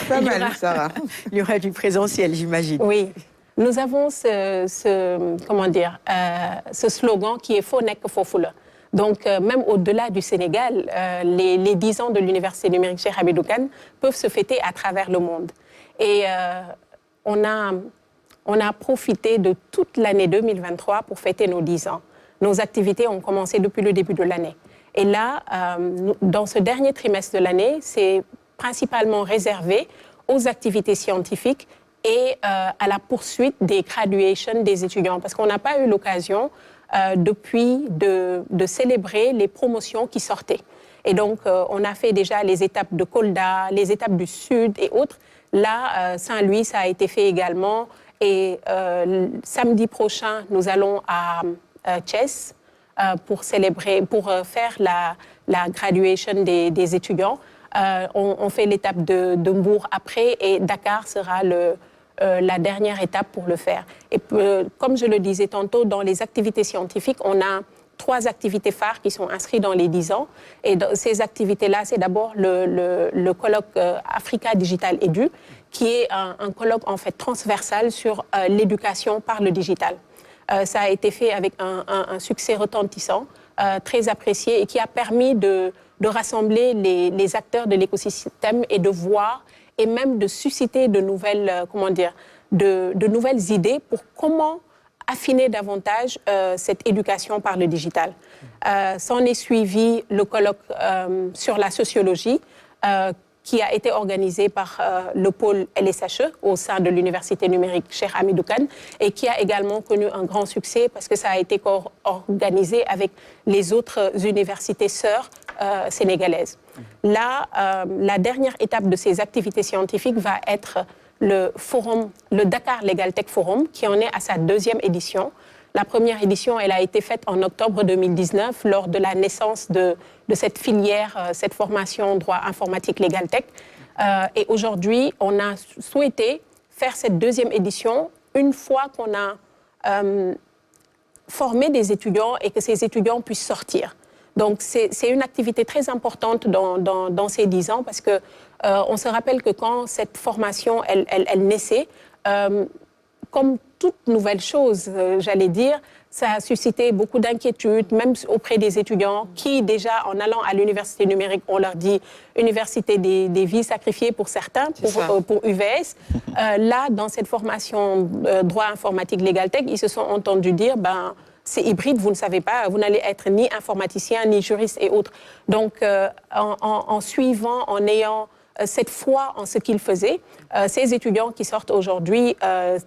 Pas mal, Sarah. Il y aura du présentiel, j'imagine. Oui. Nous avons ce slogan qui est « Fo nek fofula ». Donc, même au-delà du Sénégal, les 10 ans de l'université numérique Cheikh Hamidou Kane peuvent se fêter à travers le monde. Et on a on a profité de toute l'année 2023 pour fêter nos 10 ans. Nos activités ont commencé depuis le début de l'année. Et là, dans ce dernier trimestre de l'année, c'est principalement réservé aux activités scientifiques et à la poursuite des graduations des étudiants. Parce qu'on n'a pas eu l'occasion depuis de célébrer les promotions qui sortaient. Et donc, on a fait déjà les étapes de Kolda, les étapes du Sud et autres. Là, Saint-Louis, ça a été fait également. Et samedi prochain, nous allons à Thiès pour célébrer, pour faire la graduation des étudiants. On fait l'étape de Mbour après et Dakar sera la dernière étape pour le faire. Et comme je le disais tantôt, dans les activités scientifiques, on a 3 activités phares qui sont inscrites dans les 10 ans. Et dans ces activités-là, c'est d'abord le colloque Africa Digital Edu, qui est un colloque en fait transversal sur l'éducation par le digital. Ça a été fait avec un succès retentissant, très apprécié et qui a permis de rassembler les acteurs de l'écosystème et de voir et même de susciter de nouvelles, de nouvelles idées pour comment affiner davantage cette éducation par le digital. S'en est suivi le colloque sur la sociologie qui a été organisé par le pôle LSHE au sein de l'université numérique Cheikh Hamidou Kane et qui a également connu un grand succès parce que ça a été organisé avec les autres universités sœurs sénégalaises. Là, la dernière étape de ces activités scientifiques va être le Dakar Legal Tech Forum, qui en est à sa 2e édition. La première édition, elle a été faite en octobre 2019, lors de la naissance de cette filière, cette formation droit informatique Legal Tech. Et aujourd'hui, on a souhaité faire cette 2e édition une fois qu'on a formé des étudiants et que ces étudiants puissent sortir. Donc, c'est une activité très importante dans ces 10 ans parce que on se rappelle que quand cette formation, elle naissait, comme toute nouvelle chose, j'allais dire, ça a suscité beaucoup d'inquiétudes, même auprès des étudiants qui, déjà, en allant à l'université numérique, on leur dit université des vies sacrifiées pour certains, pour UVS. Là, dans cette formation droit informatique Legal Tech, ils se sont entendus dire, c'est hybride, vous ne savez pas, vous n'allez être ni informaticien, ni juriste et autres. Donc, en suivant, en ayant cette foi en ce qu'ils faisaient, ces étudiants qui sortent aujourd'hui,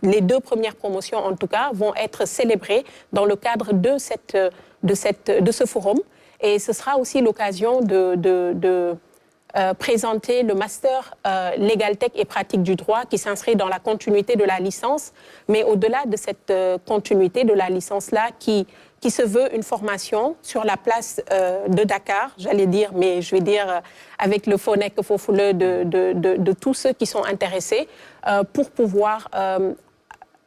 les 2 premières promotions en tout cas, vont être célébrées dans le cadre de ce forum. Et ce sera aussi l'occasion de présenter le master Legal Tech et pratique du droit qui s'inscrit dans la continuité de la licence, mais au-delà de cette continuité de la licence-là qui se veut une formation sur la place de Dakar, j'allais dire, mais je vais dire avec le FONEC Fofoule de tous ceux qui sont intéressés pour pouvoir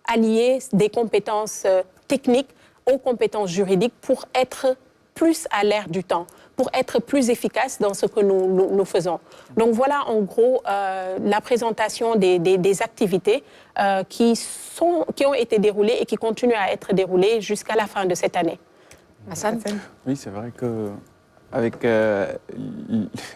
allier des compétences techniques aux compétences juridiques pour être plus à l'ère du temps, pour être plus efficace dans ce que nous faisons. Donc voilà en gros la présentation des activités qui ont été déroulées et qui continuent à être déroulées jusqu'à la fin de cette année. Hassan ? Oui, c'est vrai que avec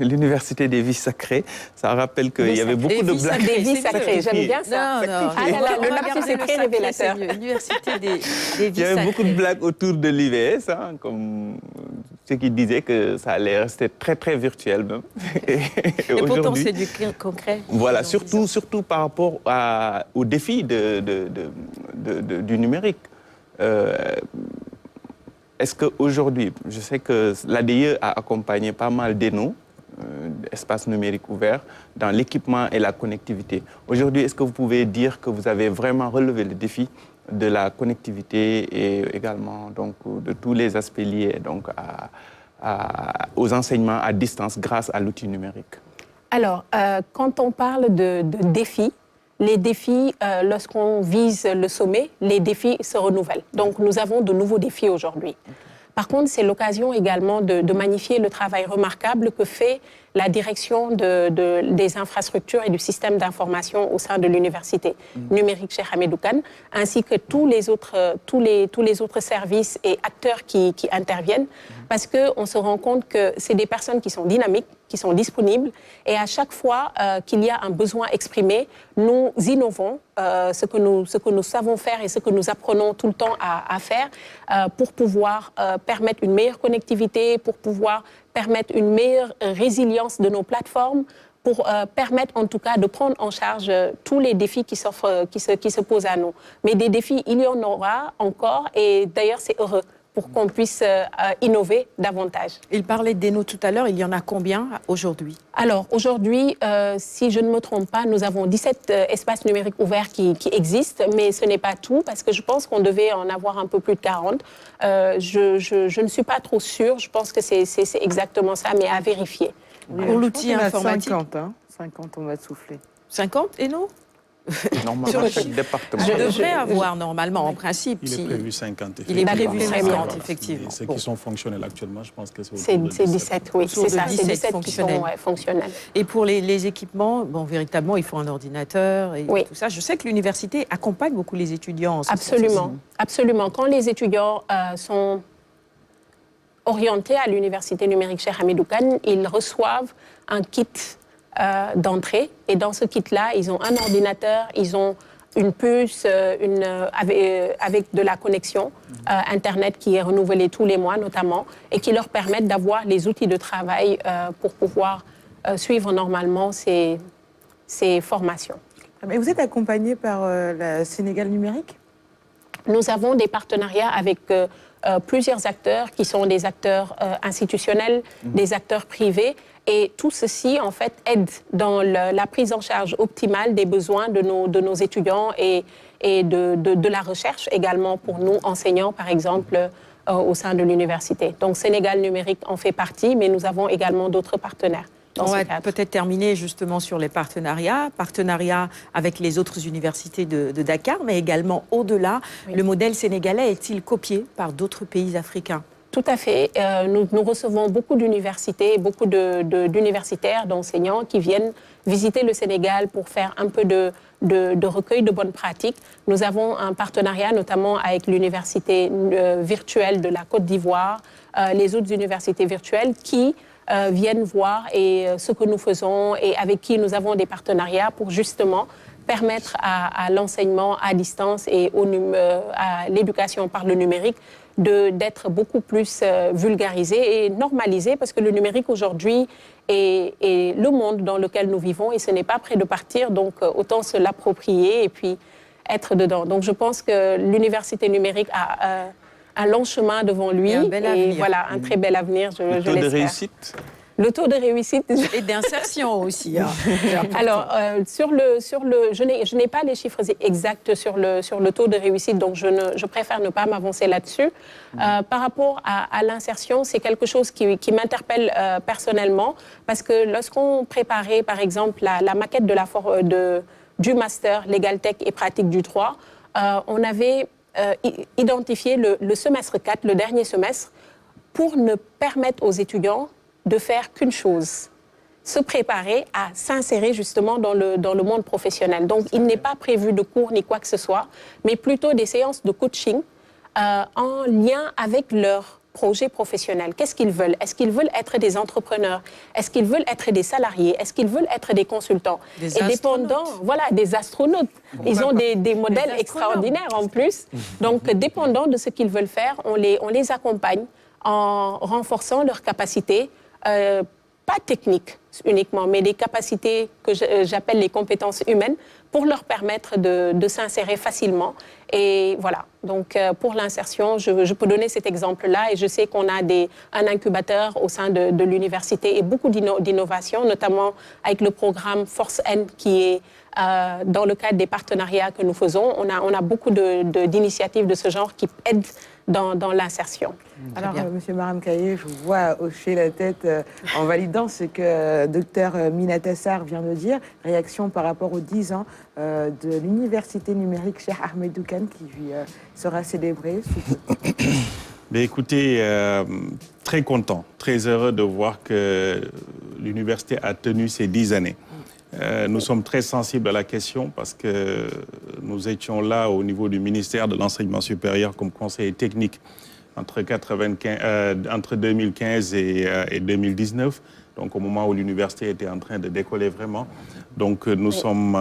l'université des vies sacrées, ça rappelle qu'il y avait beaucoup de blagues. Des vies sacrées, j'aime bien ça. Le lapsus c'est très révélateur. L'université des vies sacrées. Il y avait beaucoup de blagues autour de l'IVS, comme ceux qui disaient que ça allait rester très, très virtuel même. Et pourtant, c'est du concret. Voilà, surtout par rapport au défi du numérique. Est-ce qu'aujourd'hui, je sais que l'ADIE a accompagné pas mal d'ENO, espaces numériques ouverts, dans l'équipement et la connectivité. Aujourd'hui, est-ce que vous pouvez dire que vous avez vraiment relevé le défi de la connectivité et également donc, de tous les aspects liés donc, aux enseignements à distance grâce à l'outil numérique? Alors, quand on parle de défis, les défis, lorsqu'on vise le sommet, les défis se renouvellent. Donc, nous avons de nouveaux défis aujourd'hui. Par contre, c'est l'occasion également de magnifier le travail remarquable que fait la direction des infrastructures et du système d'information au sein de l'université numérique Cheikh Hamidou Kane, ainsi que tous les autres services et acteurs qui interviennent, parce qu'on se rend compte que c'est des personnes qui sont dynamiques, qui sont disponibles. Et à chaque fois qu'il y a un besoin exprimé, nous innovons ce que nous savons faire et ce que nous apprenons tout le temps à faire pour pouvoir permettre une meilleure connectivité, pour pouvoir permettre une meilleure résilience de nos plateformes, pour permettre en tout cas de prendre en charge tous les défis qui se posent à nous. Mais des défis, il y en aura encore et d'ailleurs c'est heureux pour qu'on puisse innover davantage. Il parlait d'Eno tout à l'heure, il y en a combien aujourd'hui? Alors aujourd'hui, si je ne me trompe pas, nous avons 17 espaces numériques ouverts qui existent, mais ce n'est pas tout parce que je pense qu'on devait en avoir un peu plus de 40. Je ne suis pas trop sûre, je pense que c'est exactement ça, mais à vérifier. Pour l'outil informatique, 50, on va souffler. 50, Eno? Normalement, chaque département. Je devrais avoir normalement, en principe. Il est prévu 50, il est prévu 50, effectivement. Ceux qui sont fonctionnels actuellement, je pense que c'est 17, oui, c'est ça, c'est 17 qui sont fonctionnels. Et pour les équipements, bon, véritablement, il faut un ordinateur et tout ça. Je sais que l'université accompagne beaucoup les étudiants. Absolument, absolument. Quand les étudiants sont orientés à l'université numérique Cheikh Hamidou Kane, ils reçoivent un kit d'entrée. Et dans ce kit-là, ils ont un ordinateur, ils ont une puce avec de la connexion Internet qui est renouvelée tous les mois notamment et qui leur permettent d'avoir les outils de travail pour pouvoir suivre normalement ces formations. Mais vous êtes accompagné par la Sénégal numérique? Nous avons des partenariats avec plusieurs acteurs qui sont des acteurs institutionnels, des acteurs privés. Et tout ceci, en fait, aide dans la prise en charge optimale des besoins de nos étudiants et de la recherche également pour nous, enseignants, par exemple, au sein de l'université. Donc, Sénégal numérique en fait partie, mais nous avons également d'autres partenaires. On va peut-être terminer justement sur les partenariats avec les autres universités de Dakar, mais également au-delà. Oui. Le modèle sénégalais est-il copié par d'autres pays africains? Tout à fait. Nous recevons beaucoup d'universités, beaucoup d'universitaires, d'enseignants qui viennent visiter le Sénégal pour faire un peu de recueil de bonnes pratiques. Nous avons un partenariat notamment avec l'université virtuelle de la Côte d'Ivoire, les autres universités virtuelles qui viennent voir ce que nous faisons et avec qui nous avons des partenariats pour justement permettre à l'enseignement à distance et à l'éducation par le numérique d'être beaucoup plus vulgarisé et normalisé parce que le numérique aujourd'hui est le monde dans lequel nous vivons et ce n'est pas près de partir, donc autant se l'approprier et puis être dedans. Donc je pense que l'université numérique a un long chemin devant lui et voilà, un très bel avenir, je l'espère. Le taux de réussite? Le taux de réussite et d'insertion aussi. Hein. Alors, je n'ai pas les chiffres exacts sur le taux de réussite, donc je préfère ne pas m'avancer là-dessus. Par rapport à l'insertion, c'est quelque chose qui m'interpelle personnellement, parce que lorsqu'on préparait, par exemple, la maquette du master Legal Tech et pratique du droit, on avait identifié le semestre 4, le dernier semestre, pour ne permettre aux étudiants de faire qu'une chose, se préparer à s'insérer justement dans le monde professionnel. Donc, il n'est pas prévu de cours ni quoi que ce soit, mais plutôt des séances de coaching en lien avec leur projet professionnel. Qu'est-ce qu'ils veulent? Est-ce qu'ils veulent être des entrepreneurs? Est-ce qu'ils veulent être des salariés? Est-ce qu'ils veulent être des consultants? Et dépendant, voilà, des astronautes. Ils ont des modèles extraordinaires en plus. Donc, dépendant de ce qu'ils veulent faire, on les accompagne en renforçant leurs capacités, pas techniques uniquement, mais des capacités que j'appelle les compétences humaines pour leur permettre de s'insérer facilement. Et voilà, donc pour l'insertion, je peux donner cet exemple-là et je sais qu'on a un incubateur au sein de l'université et beaucoup d'innovations, notamment avec le programme Force N qui est dans le cadre des partenariats que nous faisons. On a beaucoup d'initiatives de ce genre qui aident dans l'insertion. Alors, Monsieur Maram Kaye, je vous vois hocher la tête en validant ce que Dr Minata Sarr vient de dire. Réaction par rapport aux 10 ans de l'université numérique Cheikh Hamidou Kane qui sera célébrée sous peu. Mais écoutez, très content, très heureux de voir que l'université a tenu ces 10 années. Nous sommes très sensibles à la question parce que nous étions là au niveau du ministère de l'Enseignement supérieur comme conseiller technique entre 2015 et 2019. donc au moment où l'université était en train de décoller vraiment. Donc nous sommes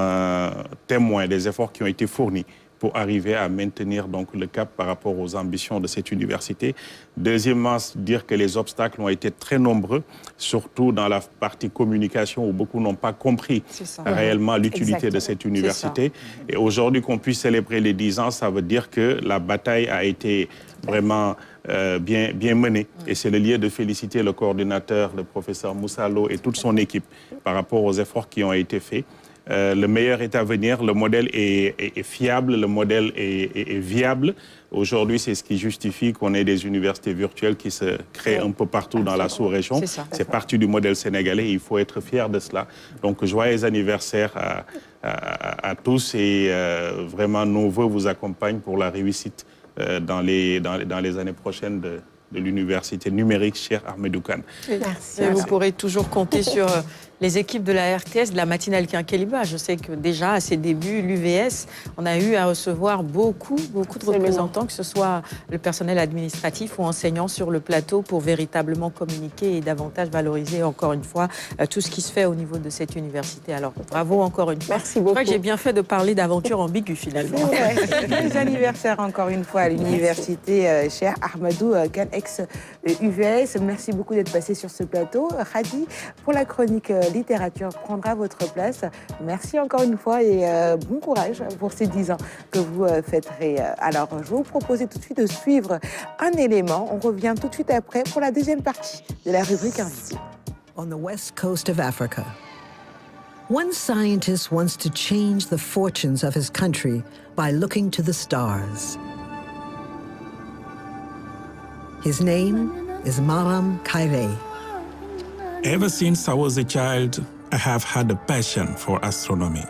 témoins des efforts qui ont été fournis pour arriver à maintenir donc le cap par rapport aux ambitions de cette université. Deuxièmement, dire que les obstacles ont été très nombreux, surtout dans la partie communication où beaucoup n'ont pas compris réellement l'utilité de cette université. Et aujourd'hui qu'on puisse célébrer les 10 ans, ça veut dire que la bataille a été vraiment bien menée. Et c'est le lieu de féliciter le coordinateur, le professeur Moussalo et toute son équipe par rapport aux efforts qui ont été faits. Le meilleur est à venir, le modèle est fiable, le modèle est viable. Aujourd'hui, c'est ce qui justifie qu'on ait des universités virtuelles qui se créent un peu partout dans la sous-région. C'est partie du modèle sénégalais et il faut être fier de cela. Donc, joyeux anniversaire à tous et vraiment nos vœux vous accompagnent pour la réussite dans les années prochaines de l'université numérique Cheikh Ahmadou Kane. Merci. Et vous pourrez toujours compter sur les équipes de la RTS, de la matinale Quinqueliba. Je sais que déjà, à ses débuts, l'UVS, on a eu à recevoir beaucoup de représentants, que ce soit le personnel administratif ou enseignant sur le plateau pour véritablement communiquer et davantage valoriser, encore une fois, tout ce qui se fait au niveau de cette université. Alors, bravo encore une fois. Merci beaucoup. Je crois que j'ai bien fait de parler d'aventure ambiguë, finalement. Joyeux anniversaire encore une fois à l'université Cheikh Ahmadou Kane, ex-UVS. Merci beaucoup d'être passé sur ce plateau. Khady, pour la chronique littérature, prendra votre place. Merci encore une fois et bon courage pour ces 10 ans que vous fêterez. Alors, je vais vous proposer tout de suite de suivre un élément. On revient tout de suite après pour la deuxième partie de la rubrique Invité. On the west coast of Africa, one scientist wants to change the fortunes of his country by looking to the stars. His name is Maram Kairé. Ever since I was a child, I have had a passion for astronomy.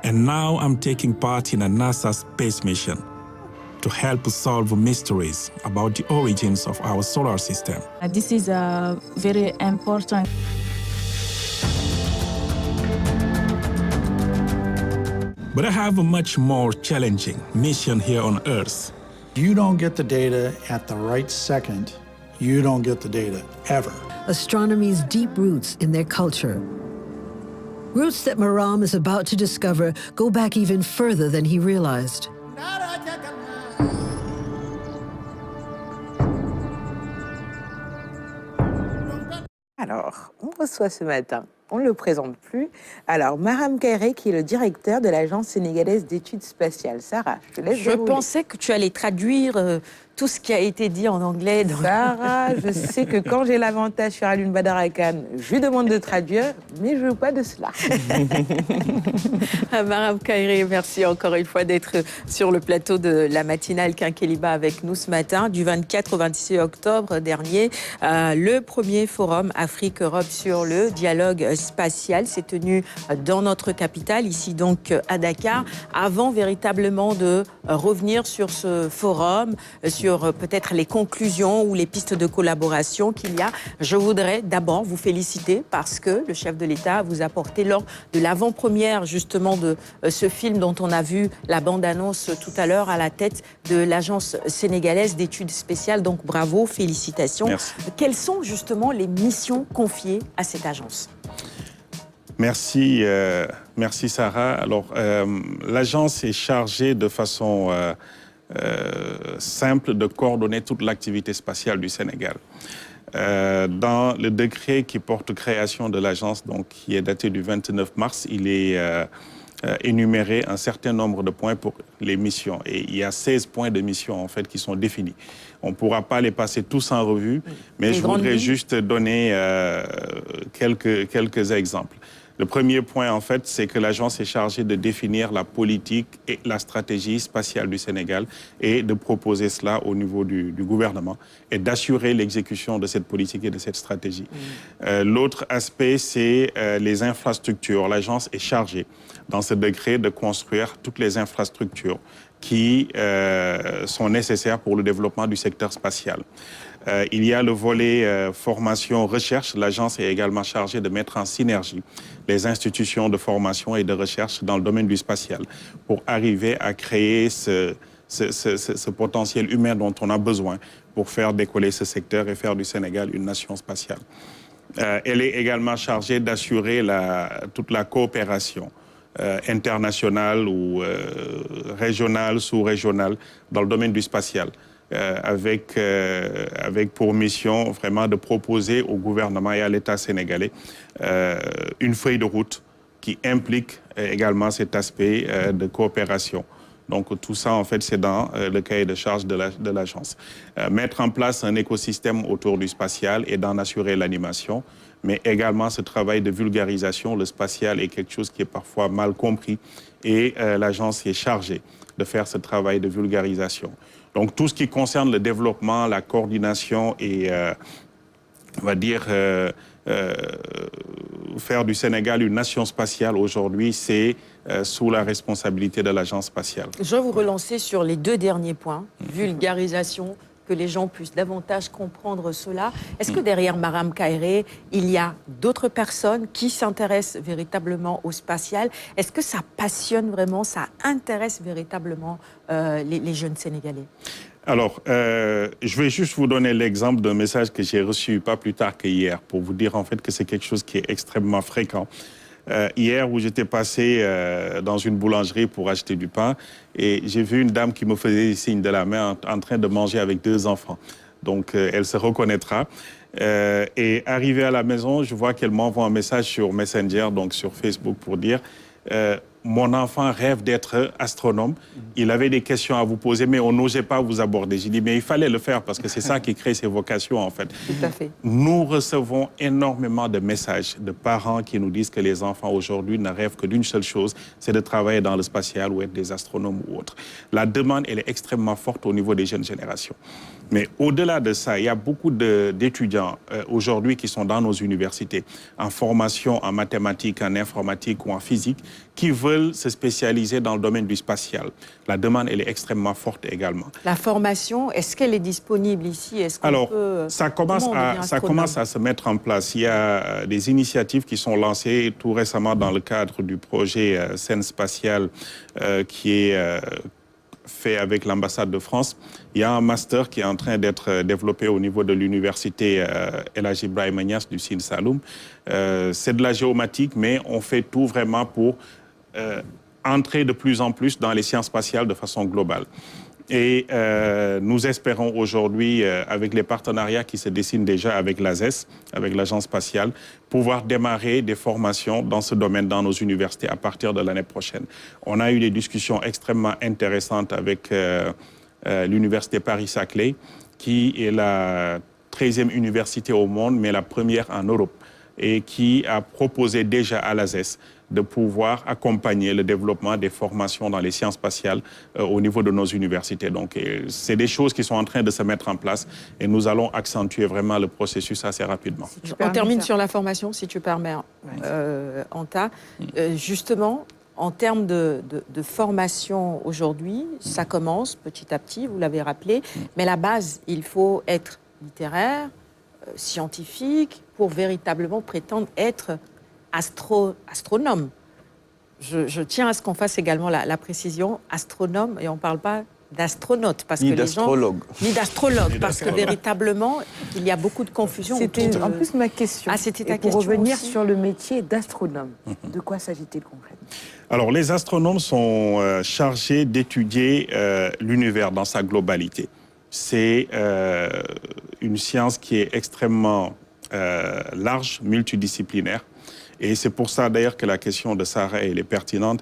And now I'm taking part in a NASA space mission to help solve mysteries about the origins of our solar system. This is very important. But I have a much more challenging mission here on Earth. You don't get the data at the right second, you don't get the data ever. Astronomy's deep roots in their culture. Roots that Maram is about to discover go back even further than he realized. Alors, on reçoit ce matin, on ne le présente plus. Alors, Maram Kairé, qui est le directeur de l'Agence sénégalaise d'études spatiales. Sarah, je te laisse dérouler. Je pensais que tu allais traduire tout ce qui a été dit en anglais. Sarah, je sais que quand j'ai l'avantage sur Alioune Badara Kane, je lui demande de traduire, mais je ne veux pas de cela. Maram Kairé, merci encore une fois d'être sur le plateau de la matinale Quinqueliba avec nous ce matin. Du 24 au 26 octobre dernier, le premier forum Afrique-Europe sur le dialogue spatial s'est tenu dans notre capitale, ici donc à Dakar. Avant véritablement de revenir sur ce forum, sur peut-être les conclusions ou les pistes de collaboration qu'il y a, je voudrais d'abord vous féliciter parce que le chef de l'État vous a porté lors de l'avant-première justement de ce film dont on a vu la bande-annonce tout à l'heure à la tête de l'Agence sénégalaise d'études spatiales. Donc bravo, félicitations. Merci. Quelles sont justement les missions confiées à cette agence ? Merci, merci Sarah. Alors, l'agence est chargée de façon simple de coordonner toute l'activité spatiale du Sénégal. Dans le décret qui porte création de l'agence, donc qui est daté du 29 mars, il est énuméré un certain nombre de points pour les missions. Et il y a 16 points de mission en fait qui sont définis. On ne pourra pas les passer tous en revue, mais je voudrais juste donner quelques exemples. Le premier point, en fait, c'est que l'agence est chargée de définir la politique et la stratégie spatiale du Sénégal et de proposer cela au niveau du gouvernement et d'assurer l'exécution de cette politique et de cette stratégie. L'autre aspect, c'est les infrastructures. L'agence est chargée, dans ce décret, de construire toutes les infrastructures qui sont nécessaires pour le développement du secteur spatial. Il y a le volet formation-recherche. L'agence est également chargée de mettre en synergie les institutions de formation et de recherche dans le domaine du spatial pour arriver à créer ce potentiel humain dont on a besoin pour faire décoller ce secteur et faire du Sénégal une nation spatiale. Elle est également chargée d'assurer toute la coopération internationale ou régionale, sous-régionale dans le domaine du spatial. Avec pour mission vraiment de proposer au gouvernement et à l'État sénégalais une feuille de route qui implique également cet aspect de coopération. Donc tout ça, en fait, c'est dans le cahier de charge de l'agence. Mettre en place un écosystème autour du spatial et d'en assurer l'animation, mais également ce travail de vulgarisation. Le spatial est quelque chose qui est parfois mal compris et l'agence est chargée de faire ce travail de vulgarisation. Donc tout ce qui concerne le développement, la coordination et, on va dire, faire du Sénégal une nation spatiale aujourd'hui, c'est sous la responsabilité de l'agence spatiale. Je vais vous relancer sur les 2 derniers points. Vulgarisation, que les gens puissent davantage comprendre cela. Est-ce que derrière Maram Kairé, il y a d'autres personnes qui s'intéressent véritablement au spatial? Est-ce que ça passionne vraiment, ça intéresse véritablement les jeunes Sénégalais? Alors, je vais juste vous donner l'exemple d'un message que j'ai reçu pas plus tard qu'hier pour vous dire en fait que c'est quelque chose qui est extrêmement fréquent. Hier, où j'étais passé dans une boulangerie pour acheter du pain et j'ai vu une dame qui me faisait signe de la main en train de manger avec 2 enfants. Donc, elle se reconnaîtra. Et arrivée à la maison, je vois qu'elle m'envoie un message sur Messenger, donc sur Facebook, pour dire mon enfant rêve d'être astronome. Il avait des questions à vous poser, mais on n'osait pas vous aborder. J'ai dit, mais il fallait le faire parce que c'est ça qui crée ces vocations, en fait. Tout à fait. Nous recevons énormément de messages de parents qui nous disent que les enfants aujourd'hui ne rêvent que d'une seule chose, c'est de travailler dans le spatial ou être des astronomes ou autres. La demande, elle est extrêmement forte au niveau des jeunes générations. Mais au-delà de ça, il y a beaucoup d'étudiants aujourd'hui qui sont dans nos universités, en formation en mathématiques, en informatique ou en physique, qui veulent se spécialiser dans le domaine du spatial. La demande, elle est extrêmement forte également. La formation, est-ce qu'elle est disponible ici? Alors, ça commence à se mettre en place. Il y a des initiatives qui sont lancées tout récemment dans le cadre du projet Scène spatiale qui est fait avec l'ambassade de France. Il y a un master qui est en train d'être développé au niveau de l'université El Hadji Ibrahima Niass du Sine Saloum. C'est de la géomatique, mais on fait tout vraiment pour entrer de plus en plus dans les sciences spatiales de façon globale. Et nous espérons aujourd'hui, avec les partenariats qui se dessinent déjà avec l'ASES, avec l'Agence spatiale, pouvoir démarrer des formations dans ce domaine dans nos universités à partir de l'année prochaine. On a eu des discussions extrêmement intéressantes avec l'université Paris-Saclay, qui est la 13e université au monde, mais la première en Europe, et qui a proposé déjà à l'ASES de pouvoir accompagner le développement des formations dans les sciences spatiales au niveau de nos universités. Donc, c'est des choses qui sont en train de se mettre en place et nous allons accentuer vraiment le processus assez rapidement. On termine sur la formation, si tu permets, Anta. Justement, en termes de formation aujourd'hui, ça commence petit à petit, vous l'avez rappelé, mais la base, il faut être littéraire, scientifique, pour véritablement prétendre être astronome. Je tiens à ce qu'on fasse également la précision, astronome, et on ne parle pas d'astronaute. Ni d'astrologue. Ni d'astrologue, parce que véritablement, il y a beaucoup de confusion. C'était en plus ma question. Ah, c'était ta et pour question revenir aussi. sur le métier d'astronome, de quoi s'agit-il concrètement? Alors, les astronomes sont chargés d'étudier l'univers dans sa globalité. C'est une science qui est extrêmement large, multidisciplinaire. Et c'est pour ça d'ailleurs que la question de Sarah elle est pertinente.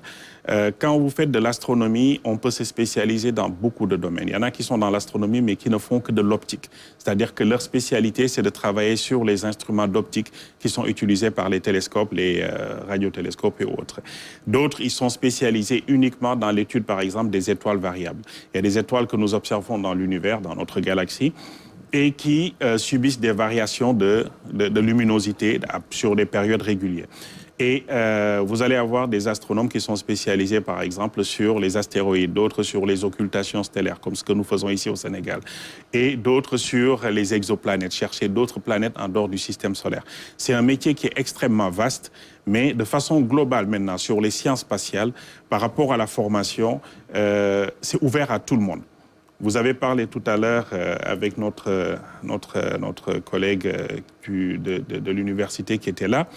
Quand vous faites de l'astronomie, on peut se spécialiser dans beaucoup de domaines. Il y en a qui sont dans l'astronomie mais qui ne font que de l'optique. C'est-à-dire que leur spécialité, c'est de travailler sur les instruments d'optique qui sont utilisés par les télescopes, les radiotélescopes et autres. D'autres, ils sont spécialisés uniquement dans l'étude, par exemple, des étoiles variables. Il y a des étoiles que nous observons dans l'univers, dans notre galaxie, et qui subissent des variations de luminosité sur des périodes régulières. Et vous allez avoir des astronomes qui sont spécialisés, par exemple, sur les astéroïdes, d'autres sur les occultations stellaires, comme ce que nous faisons ici au Sénégal, et d'autres sur les exoplanètes, chercher d'autres planètes en dehors du système solaire. C'est un métier qui est extrêmement vaste, mais de façon globale maintenant, sur les sciences spatiales, par rapport à la formation, c'est ouvert à tout le monde. Vous avez parlé tout à l'heure avec notre collègue de l'université qui était là.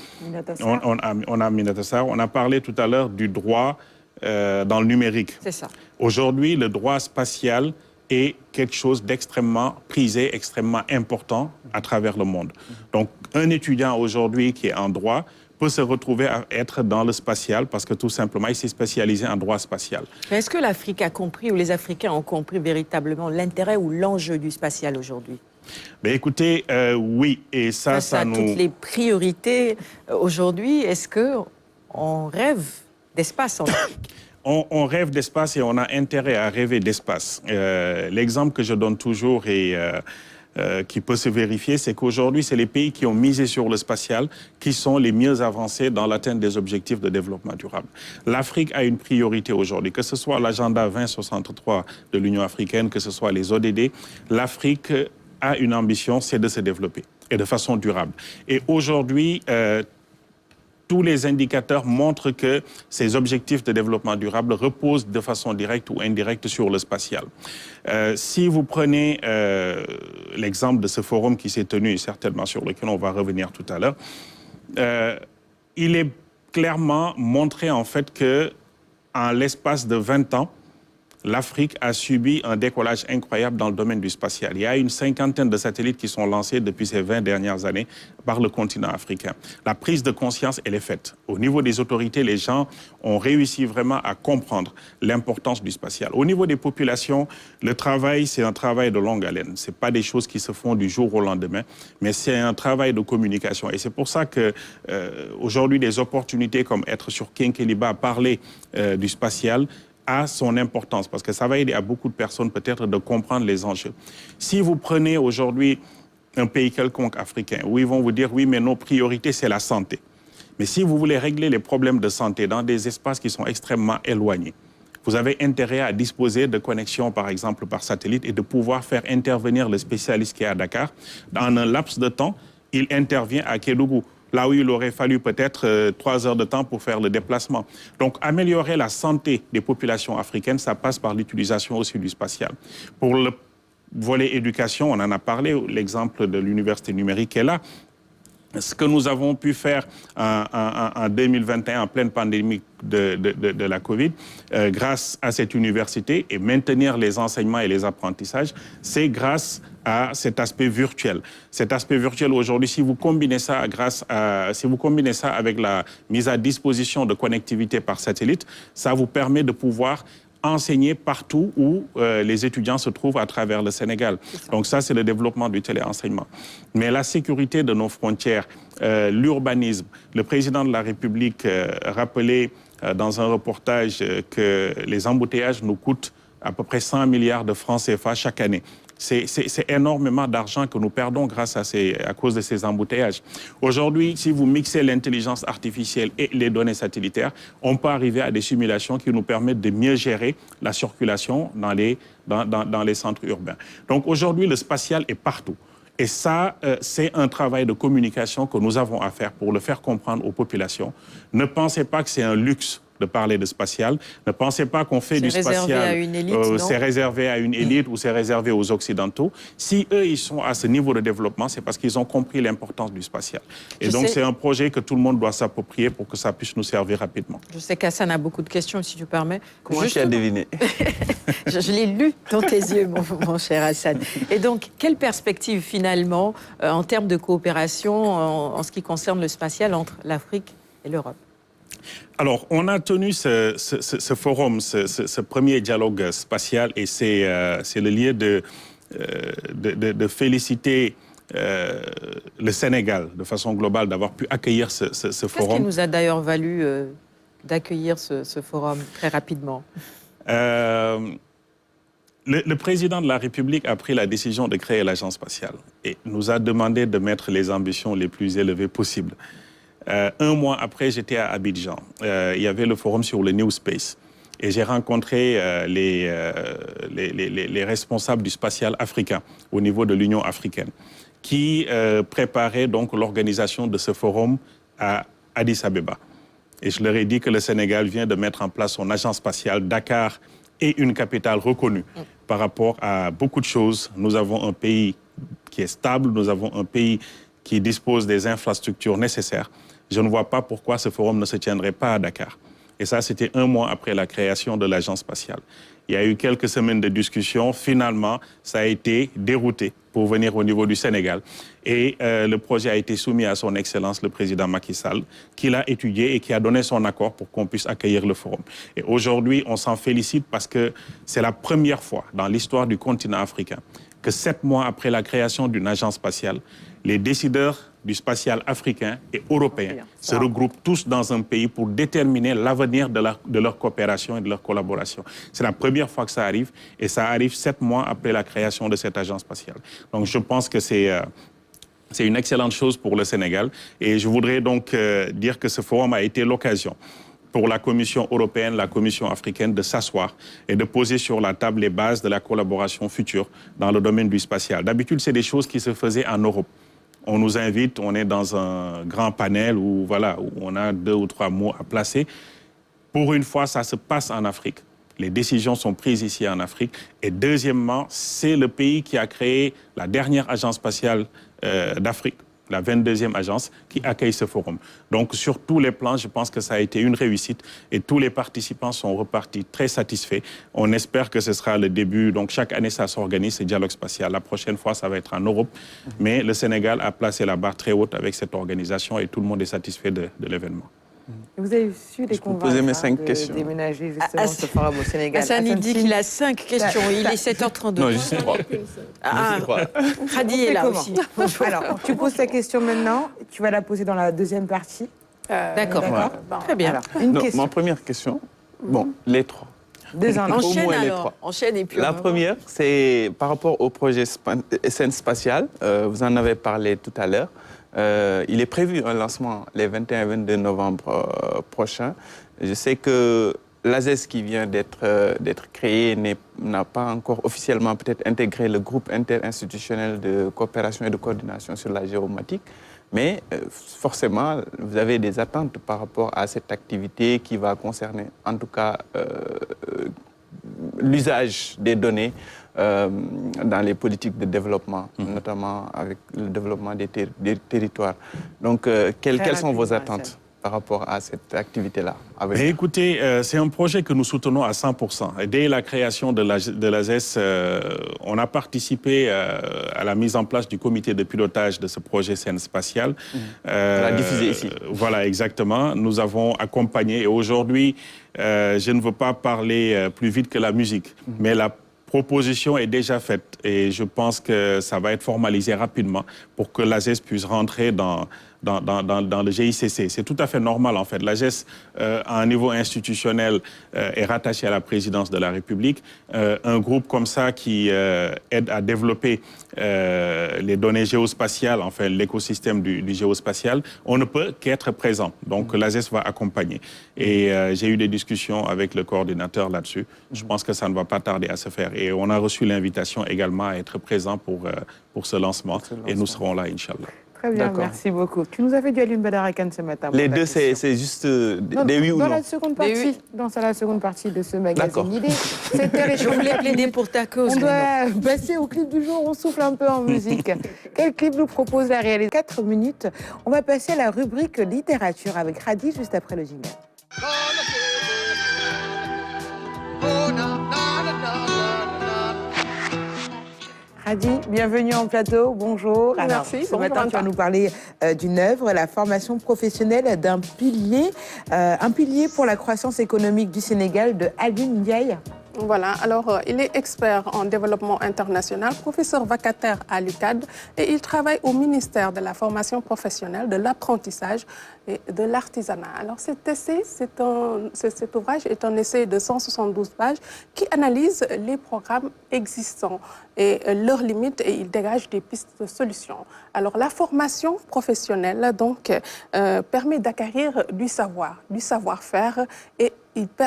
On a parlé tout à l'heure du droit dans le numérique. C'est ça. Aujourd'hui, le droit spatial est quelque chose d'extrêmement prisé, extrêmement important à travers le monde. Donc, un étudiant aujourd'hui qui est en droit peut se retrouver à être dans le spatial parce que tout simplement, il s'est spécialisé en droit spatial. Mais est-ce que l'Afrique a compris ou les Africains ont compris véritablement l'intérêt ou l'enjeu du spatial aujourd'hui? Ben écoutez, oui, et ça nous... toutes les priorités aujourd'hui, est-ce qu'on rêve d'espace en Afrique? On rêve d'espace et on a intérêt à rêver d'espace. L'exemple que je donne toujours et qui peut se vérifier, c'est qu'aujourd'hui, c'est les pays qui ont misé sur le spatial qui sont les mieux avancés dans l'atteinte des objectifs de développement durable. L'Afrique a une priorité aujourd'hui, que ce soit l'agenda 2063 de l'Union africaine, que ce soit les ODD. L'Afrique a une ambition, c'est de se développer et de façon durable. Et aujourd'hui, tous les indicateurs montrent que ces objectifs de développement durable reposent de façon directe ou indirecte sur le spatial. Si vous prenez l'exemple de ce forum qui s'est tenu, certainement sur lequel on va revenir tout à l'heure, il est clairement montré en fait que en l'espace de 20 ans, l'Afrique a subi un décollage incroyable dans le domaine du spatial. Il y a une 50aine de satellites qui sont lancés depuis ces 20 dernières années par le continent africain. La prise de conscience, elle est faite. Au niveau des autorités, les gens ont réussi vraiment à comprendre l'importance du spatial. Au niveau des populations, le travail, c'est un travail de longue haleine. Ce n'est pas des choses qui se font du jour au lendemain, mais c'est un travail de communication. Et c'est pour ça que aujourd'hui, des opportunités comme être sur Kékéliba, parler du spatial, a son importance, parce que ça va aider à beaucoup de personnes peut-être de comprendre les enjeux. Si vous prenez aujourd'hui un pays quelconque africain, où ils vont vous dire, oui, mais nos priorités, c'est la santé. Mais si vous voulez régler les problèmes de santé dans des espaces qui sont extrêmement éloignés, vous avez intérêt à disposer de connexions, par exemple, par satellite, et de pouvoir faire intervenir le spécialiste qui est à Dakar. Dans un laps de temps, il intervient à Kédougou, là où il aurait fallu peut-être 3 heures de temps pour faire le déplacement. Donc, améliorer la santé des populations africaines, ça passe par l'utilisation aussi du spatial. Pour le volet éducation, on en a parlé, l'exemple de l'université numérique est là. Ce que nous avons pu faire en 2021, en pleine pandémie de la Covid, grâce à cette université et maintenir les enseignements et les apprentissages, c'est grâce à cet aspect virtuel. Cet aspect virtuel aujourd'hui, si vous combinez ça avec la mise à disposition de connectivité par satellite, ça vous permet de pouvoir enseigner partout où les étudiants se trouvent à travers le Sénégal. Donc ça, c'est le développement du téléenseignement. Mais la sécurité de nos frontières, l'urbanisme, le président de la République rappelait dans un reportage que les embouteillages nous coûtent à peu près 100 milliards de francs CFA chaque année. C'est énormément d'argent que nous perdons à cause de ces embouteillages. Aujourd'hui, si vous mixez l'intelligence artificielle et les données satellitaires, on peut arriver à des simulations qui nous permettent de mieux gérer la circulation dans les centres urbains. Donc aujourd'hui, le spatial est partout. Et ça, c'est un travail de communication que nous avons à faire pour le faire comprendre aux populations. Ne pensez pas que c'est un luxe de parler de spatial. Ne pensez pas qu'on fait du spatial, c'est réservé à une élite ou c'est réservé aux Occidentaux. Si eux, ils sont à ce niveau de développement, c'est parce qu'ils ont compris l'importance du spatial. Et donc, c'est un projet que tout le monde doit s'approprier pour que ça puisse nous servir rapidement. Je sais qu'Hassan a beaucoup de questions, si tu permets. Comment tu as deviné? Je l'ai lu dans tes yeux, mon cher Hassan. Et donc, quelle perspective, finalement, en termes de coopération, en ce qui concerne le spatial entre l'Afrique et l'Europe? Alors, on a tenu ce forum, ce premier dialogue spatial, et c'est le lieu de féliciter le Sénégal de façon globale d'avoir pu accueillir ce forum. Qu'est-ce qui nous a d'ailleurs valu d'accueillir ce forum très rapidement? Le président de la République a pris la décision de créer l'agence spatiale et nous a demandé de mettre les ambitions les plus élevées possibles. Un mois après, j'étais à Abidjan. Il y avait le forum sur le New Space. Et j'ai rencontré les responsables du spatial africain au niveau de l'Union africaine qui préparaient donc l'organisation de ce forum à Addis Abeba. Et je leur ai dit que le Sénégal vient de mettre en place son agence spatiale, Dakar, et une capitale reconnue par rapport à beaucoup de choses. Nous avons un pays qui est stable, nous avons un pays qui dispose des infrastructures nécessaires. Je ne vois pas pourquoi ce forum ne se tiendrait pas à Dakar. Et ça, c'était 1 mois après la création de l'agence spatiale. Il y a eu quelques semaines de discussion. Finalement, ça a été dérouté pour venir au niveau du Sénégal. Et le projet a été soumis à son Excellence, le président Macky Sall, qui l'a étudié et qui a donné son accord pour qu'on puisse accueillir le forum. Et aujourd'hui, on s'en félicite parce que c'est la première fois dans l'histoire du continent africain que 7 mois après la création d'une agence spatiale, les décideurs du spatial africain et européen se regroupent tous dans un pays pour déterminer l'avenir de leur coopération et de leur collaboration. C'est la première fois que ça arrive et ça arrive 7 mois après la création de cette agence spatiale. Donc je pense que c'est une excellente chose pour le Sénégal et je voudrais donc dire que ce forum a été l'occasion pour la Commission européenne, la Commission africaine de s'asseoir et de poser sur la table les bases de la collaboration future dans le domaine du spatial. D'habitude, c'est des choses qui se faisaient en Europe. On nous invite, on est dans un grand panel où, voilà, où on a 2 ou 3 mots à placer. Pour une fois, ça se passe en Afrique. Les décisions sont prises ici en Afrique. Et deuxièmement, c'est le pays qui a créé la dernière agence spatiale d'Afrique, la 22e agence, qui accueille ce forum. Donc, sur tous les plans, je pense que ça a été une réussite et tous les participants sont repartis très satisfaits. On espère que ce sera le début. Donc, chaque année, ça s'organise, ce dialogue spatial. La prochaine fois, ça va être en Europe. Mais le Sénégal a placé la barre très haute avec cette organisation et tout le monde est satisfait de l'événement. Vous avez su les convaincre poser mes 5 questions. de déménager justement ce forum au Sénégal. Hassan, il dit qu'il a 5 questions. Il est 7h32. Non, juste 3. Khadi est là aussi. Alors, tu poses ta question maintenant. Tu vas la poser dans la deuxième partie. D'accord. Très bien. Alors, une question. Ma première question, bon, les 3. Enchaîne alors. Enchaîne et puis La première, c'est par rapport au projet SN Spatial. Vous en avez parlé tout à l'heure. Il est prévu un lancement les 21 et 22 novembre prochains. Je sais que l'ASES qui vient d'être créé n'a pas encore officiellement peut-être intégré le groupe interinstitutionnel de coopération et de coordination sur la géomatique. Mais forcément, vous avez des attentes par rapport à cette activité qui va concerner en tout cas l'usage des données dans les politiques de développement, notamment avec le développement des territoires. Donc, quelles sont vos attentes par rapport à cette activité-là? Écoutez, c'est un projet que nous soutenons à 100%. Et dès la création de l'ASES, on a participé à la mise en place du comité de pilotage de ce projet SN Spatial. On l'a diffusé ici. Voilà, exactement. Nous avons accompagné et aujourd'hui, je ne veux pas parler plus vite que la musique, mais la proposition est déjà faite et je pense que ça va être formalisé rapidement pour que l'ASES puisse rentrer dans le GICC. C'est tout à fait normal en fait. L'ASES, à un niveau institutionnel, est rattaché à la présidence de la République. Un groupe comme ça qui aide à développer les données géospatiales, enfin l'écosystème du géospatial, on ne peut qu'être présent. Donc l'ASES va accompagner. Et j'ai eu des discussions avec le coordinateur là-dessus. Je pense que ça ne va pas tarder à se faire. Et on a reçu l'invitation également à être présent pour ce lancement. Et nous serons là, Inch'Allah. Très bien, merci beaucoup. Tu nous avais dit Alioune Badara Kane ce matin. Les deux, c'est juste des oui ou non? Dans la seconde partie, la seconde partie de ce magazine Idée. Je voulais plaider pour ta cause. On doit passer au clip du jour, on souffle un peu en musique. Quel clip nous propose la réalisation? 4 minutes. On va passer à la rubrique littérature avec Khadi juste après le jingle. Khadi, bienvenue en plateau, bonjour. Alors, merci, ce matin, tu vas nous parler d'une œuvre, la formation professionnelle d'un pilier, un pilier pour la croissance économique du Sénégal de Alioune Ndiaye. Voilà, alors il est expert en développement international, professeur vacataire à l'UCAD et il travaille au ministère de la formation professionnelle, de l'apprentissage et de l'artisanat. Alors cet ouvrage est un essai de 172 pages qui analyse les programmes existants et leurs limites et il dégage des pistes de solutions. Alors la formation professionnelle donc permet d'acquérir du savoir-faire et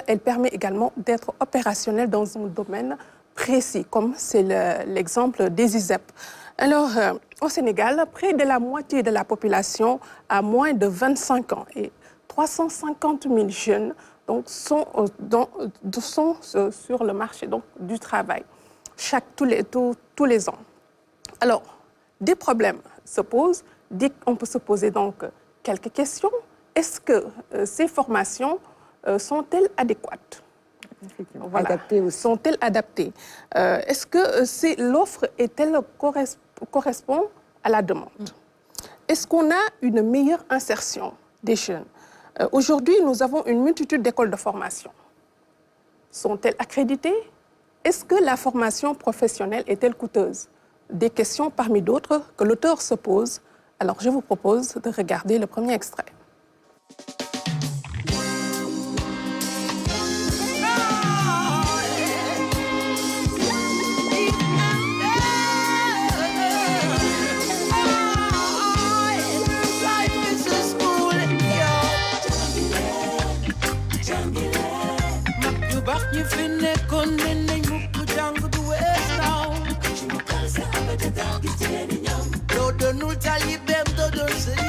elle permet également d'être opérationnelle dans un domaine précis, comme c'est l'exemple des ISEP. Alors, au Sénégal, près de la moitié de la population a moins de 25 ans et 350 000 jeunes donc, sont sur le marché donc, du travail. tous les ans. Alors, des problèmes se posent. On peut se poser donc quelques questions. Est-ce que ces formations sont-elles adéquates? Voilà. Adaptées aussi. Sont-elles adaptées? Est-ce que l'offre correspond à la demande? Est-ce qu'on a une meilleure insertion des jeunes? Aujourd'hui, nous avons une multitude d'écoles de formation. Sont-elles accréditées? Est-ce que la formation professionnelle est-elle coûteuse? Des questions parmi d'autres que l'auteur se pose. Alors, je vous propose de regarder le premier extrait.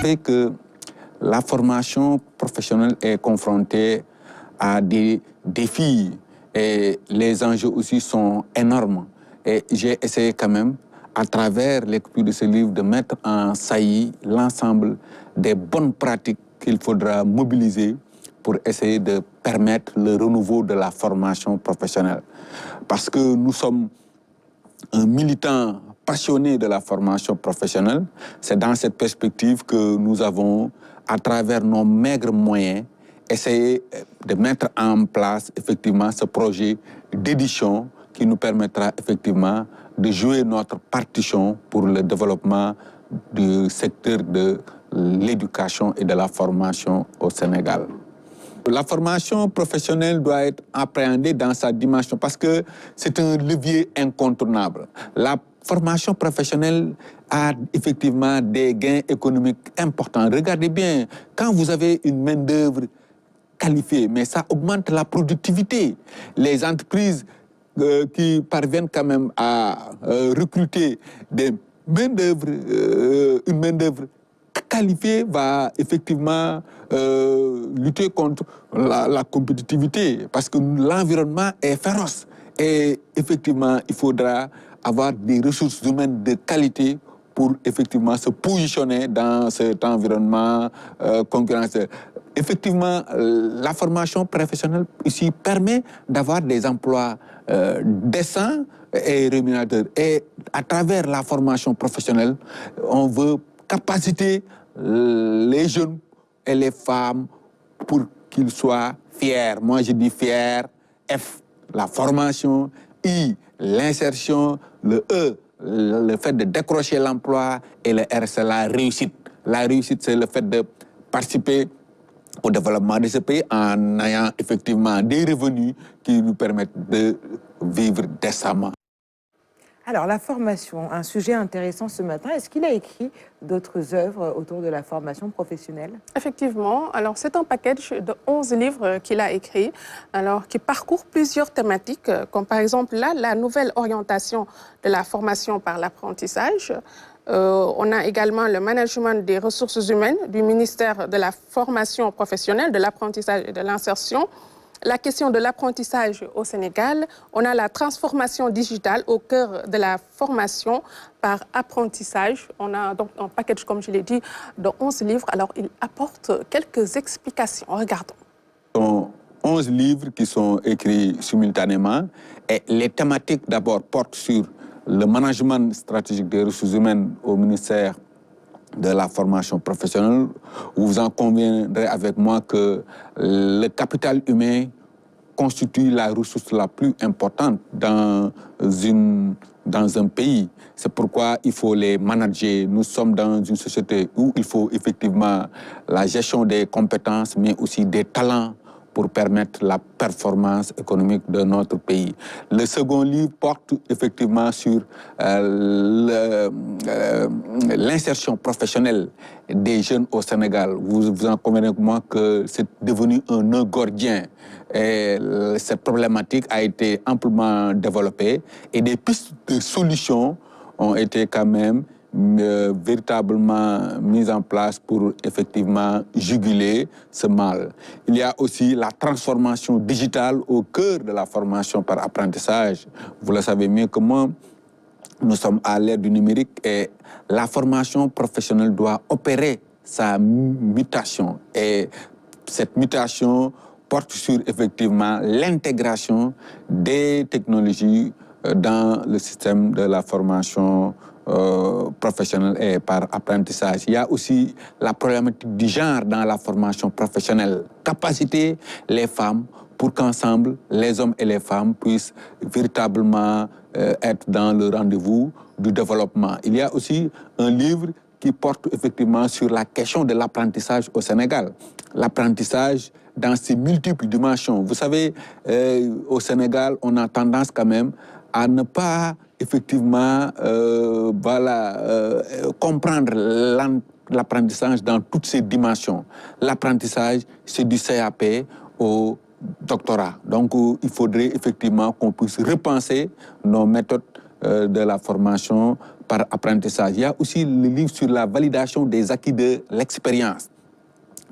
Fait que la formation professionnelle est confrontée à des défis et les enjeux aussi sont énormes. Et j'ai essayé quand même, à travers lecture de ce livre, de mettre en saillie l'ensemble des bonnes pratiques qu'il faudra mobiliser pour essayer de permettre le renouveau de la formation professionnelle. Parce que nous sommes un militant passionné de la formation professionnelle. C'est dans cette perspective que nous avons, à travers nos maigres moyens, essayé de mettre en place effectivement ce projet d'édition qui nous permettra effectivement de jouer notre partition pour le développement du secteur de l'éducation et de la formation au Sénégal. La formation professionnelle doit être appréhendée dans sa dimension parce que c'est un levier incontournable. La formation professionnelle a effectivement des gains économiques importants. Regardez bien, quand vous avez une main-d'œuvre qualifiée, mais ça augmente la productivité. Les entreprises qui parviennent quand même à recruter des main-d'œuvre, une main-d'œuvre qualifiée va effectivement lutter contre la compétitivité parce que l'environnement est féroce. Et effectivement, il faudra avoir des ressources humaines de qualité pour effectivement se positionner dans cet environnement concurrentiel. Effectivement, la formation professionnelle ici permet d'avoir des emplois décents et rémunérateurs. Et à travers la formation professionnelle, on veut capaciter les jeunes et les femmes pour qu'ils soient fiers. Moi, je dis fiers. F, la formation. I, l'insertion. Le E, le fait de décrocher l'emploi. Et le R, c'est la réussite. La réussite, c'est le fait de participer au développement de ce pays en ayant effectivement des revenus qui nous permettent de vivre décemment. Alors, la formation, un sujet intéressant ce matin. Est-ce qu'il a écrit d'autres œuvres autour de la formation professionnelle? Effectivement. Alors, c'est un package de 11 livres qu'il a écrit, alors, qui parcourt plusieurs thématiques, comme par exemple là, la nouvelle orientation de la formation par l'apprentissage. On a également le management des ressources humaines du ministère de la formation professionnelle, de l'apprentissage et de l'insertion. La question de l'apprentissage au Sénégal, on a la transformation digitale au cœur de la formation par apprentissage. On a donc un package, comme je l'ai dit, de 11 livres. Alors, il apporte quelques explications. Regardons. 11 livres qui sont écrits simultanément. Et les thématiques, d'abord, portent sur le management stratégique des ressources humaines au ministère de la formation professionnelle. Vous en conviendrez avec moi que le capital humain constitue la ressource la plus importante dans un pays. C'est pourquoi il faut les manager. Nous sommes dans une société où il faut effectivement la gestion des compétences, mais aussi des talents pour permettre la performance économique de notre pays. Le second livre porte effectivement sur l'insertion professionnelle des jeunes au Sénégal. Vous en convenez avec moi que c'est devenu un nœud gordien. Et cette problématique a été amplement développée et des pistes de solutions ont été quand même véritablement mises en place pour effectivement juguler ce mal. Il y a aussi la transformation digitale au cœur de la formation par apprentissage. Vous le savez mieux que moi, nous sommes à l'ère du numérique et la formation professionnelle doit opérer sa mutation. Et cette mutation porte sur effectivement l'intégration des technologies dans le système de la formation professionnelle et par apprentissage. Il y a aussi la problématique du genre dans la formation professionnelle. Capaciter les femmes pour qu'ensemble, les hommes et les femmes puissent véritablement être dans le rendez-vous du développement. Il y a aussi un livre qui porte effectivement sur la question de l'apprentissage au Sénégal. L'apprentissage dans ses multiples dimensions. Vous savez, au Sénégal, on a tendance quand même à ne pas effectivement comprendre l'apprentissage dans toutes ses dimensions. L'apprentissage, c'est du CAP au doctorat. Donc, il faudrait effectivement qu'on puisse repenser nos méthodes de la formation par apprentissage. Il y a aussi le livre sur la validation des acquis de l'expérience.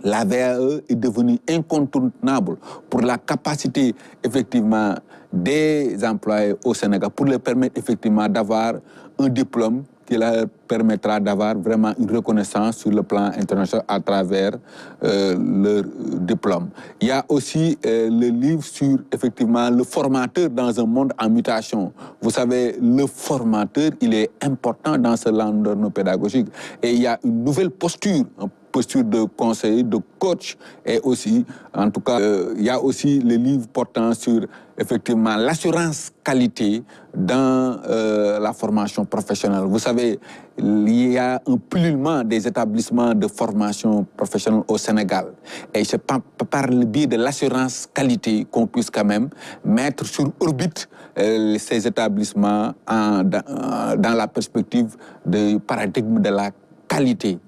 La VAE est devenue incontournable pour la capacité effectivement des employés au Sénégal, pour leur permettre effectivement d'avoir un diplôme qui leur permettra d'avoir vraiment une reconnaissance sur le plan international à travers leur diplôme. Il y a aussi le livre sur effectivement le formateur dans un monde en mutation. Vous savez, le formateur, il est important dans ce landerneau pédagogique. Et il y a une nouvelle posture de conseiller, de coach, et aussi, en tout cas, il y a aussi le livre portant sur effectivement l'assurance qualité dans la formation professionnelle. Vous savez, il y a un pullulement des établissements de formation professionnelle au Sénégal. Et c'est par le biais de l'assurance qualité qu'on puisse quand même mettre sur orbite ces établissements dans la perspective du paradigme de la qualité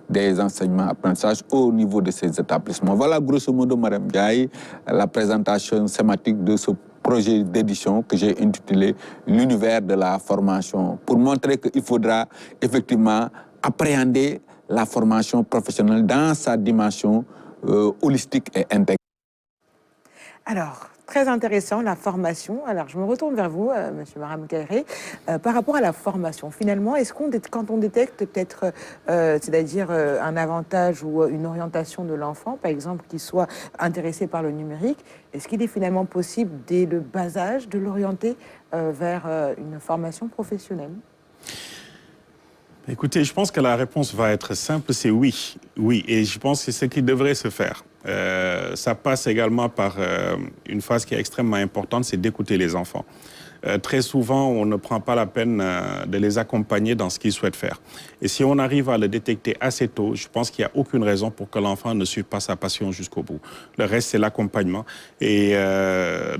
des enseignements apprentissages au niveau de ces établissements. Voilà grosso modo, Mme Ndiaye, la présentation schématique de ce projet d'édition que j'ai intitulé « L'univers de la formation » pour montrer qu'il faudra effectivement appréhender la formation professionnelle dans sa dimension holistique et intégrée. Alors, très intéressant, la formation. Alors, je me retourne vers vous, Monsieur Maram Kairé, par rapport à la formation. Finalement, est-ce quand on détecte peut-être, c'est-à-dire un avantage ou une orientation de l'enfant, par exemple, qui soit intéressé par le numérique, est-ce qu'il est finalement possible, dès le bas âge, de l'orienter vers une formation professionnelle? Écoutez, je pense que la réponse va être simple, c'est oui. Oui, et je pense que c'est ce qui devrait se faire. Ça passe également par une phase qui est extrêmement importante, c'est d'écouter les enfants. Très souvent, on ne prend pas la peine de les accompagner dans ce qu'ils souhaitent faire. Et si on arrive à le détecter assez tôt, je pense qu'il n'y a aucune raison pour que l'enfant ne suive pas sa passion jusqu'au bout. Le reste, c'est l'accompagnement. Et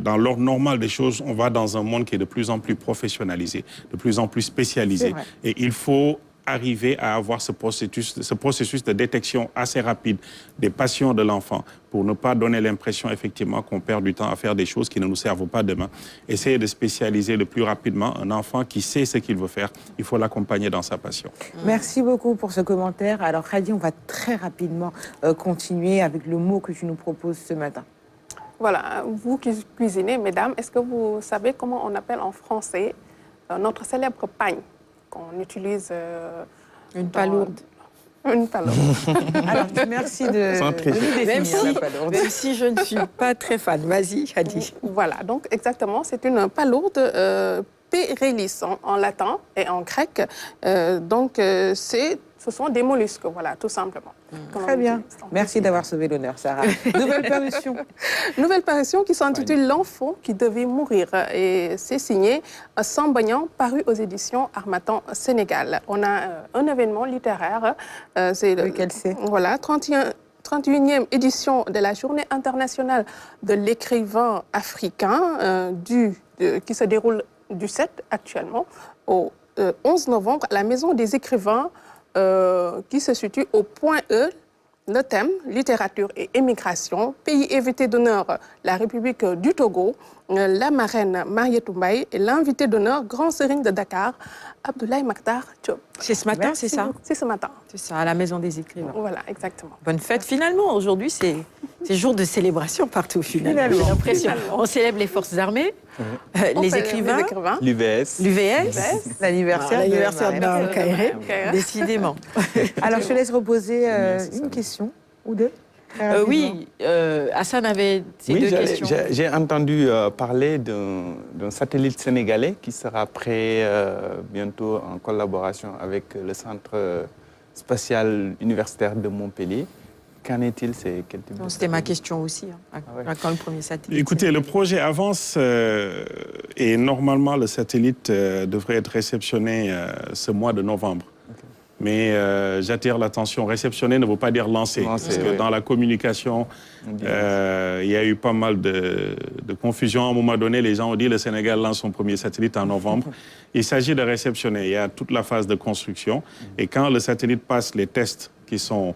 dans l'ordre normal des choses, on va dans un monde qui est de plus en plus professionnalisé, de plus en plus spécialisé. Et il faut arriver à avoir ce processus de détection assez rapide des passions de l'enfant pour ne pas donner l'impression effectivement qu'on perd du temps à faire des choses qui ne nous servent pas demain. Essayer de spécialiser le plus rapidement un enfant qui sait ce qu'il veut faire. Il faut l'accompagner dans sa passion. Merci beaucoup pour ce commentaire. Alors Khady, on va très rapidement continuer avec le mot que tu nous proposes ce matin. Voilà, vous qui cuisinez, mesdames, est-ce que vous savez comment on appelle en français notre célèbre pagne qu'on utilise une palourde. Une palourde. Alors, merci de nous définir la palourde. Même si je ne suis pas très fan. Vas-y, Khady. Voilà, donc exactement, c'est une palourde pérélis en latin et en grec. Donc, ce sont des mollusques, voilà, tout simplement. Très bien. Merci d'avoir sauvé l'honneur, Sarah. Nouvelle parution. Nouvelle parution qui s'intitule L'enfant qui devait mourir. Et c'est signé Sambagnan, paru aux éditions Harmattan Sénégal. On a un événement littéraire. Lequel c'est? Voilà, 31e édition de la Journée internationale de l'écrivain africain qui se déroule du 7 actuellement au 11 novembre à la Maison des écrivains qui se situe au point E. Le thème, littérature et émigration, pays invité d'honneur, la République du Togo. la marraine Marietou Mbaye et l'invité d'honneur, grand serigne de Dakar, Abdoulaye Makhtar Diop. C'est ce matin, c'est ça? C'est ce matin. C'est ça, à la Maison des Écrivains. Voilà, exactement. Bonne fête. Finalement, aujourd'hui, c'est jour de célébration partout, finalement. J'ai l'impression. On célèbre les forces armées, les écrivains, l'UVS, l'anniversaire de Baol Kairé, décidément. Alors, je te laisse reposer une question ou deux. Oui, Hassan avait ces deux questions. J'ai entendu parler d'un satellite sénégalais qui sera prêt bientôt en collaboration avec le Centre spatial universitaire de Montpellier. Qu'en est-il? C'était ma question aussi. Quand le premier satellite? Écoutez, le projet avance et normalement le satellite devrait être réceptionné ce mois de novembre. Mais j'attire l'attention, réceptionner ne veut pas dire lancer. Parce que dans la communication, il y a eu pas mal de confusion. À un moment donné, les gens ont dit que le Sénégal lance son premier satellite en novembre. Il s'agit de réceptionner. Il y a toute la phase de construction. Et quand le satellite passe les tests qui sont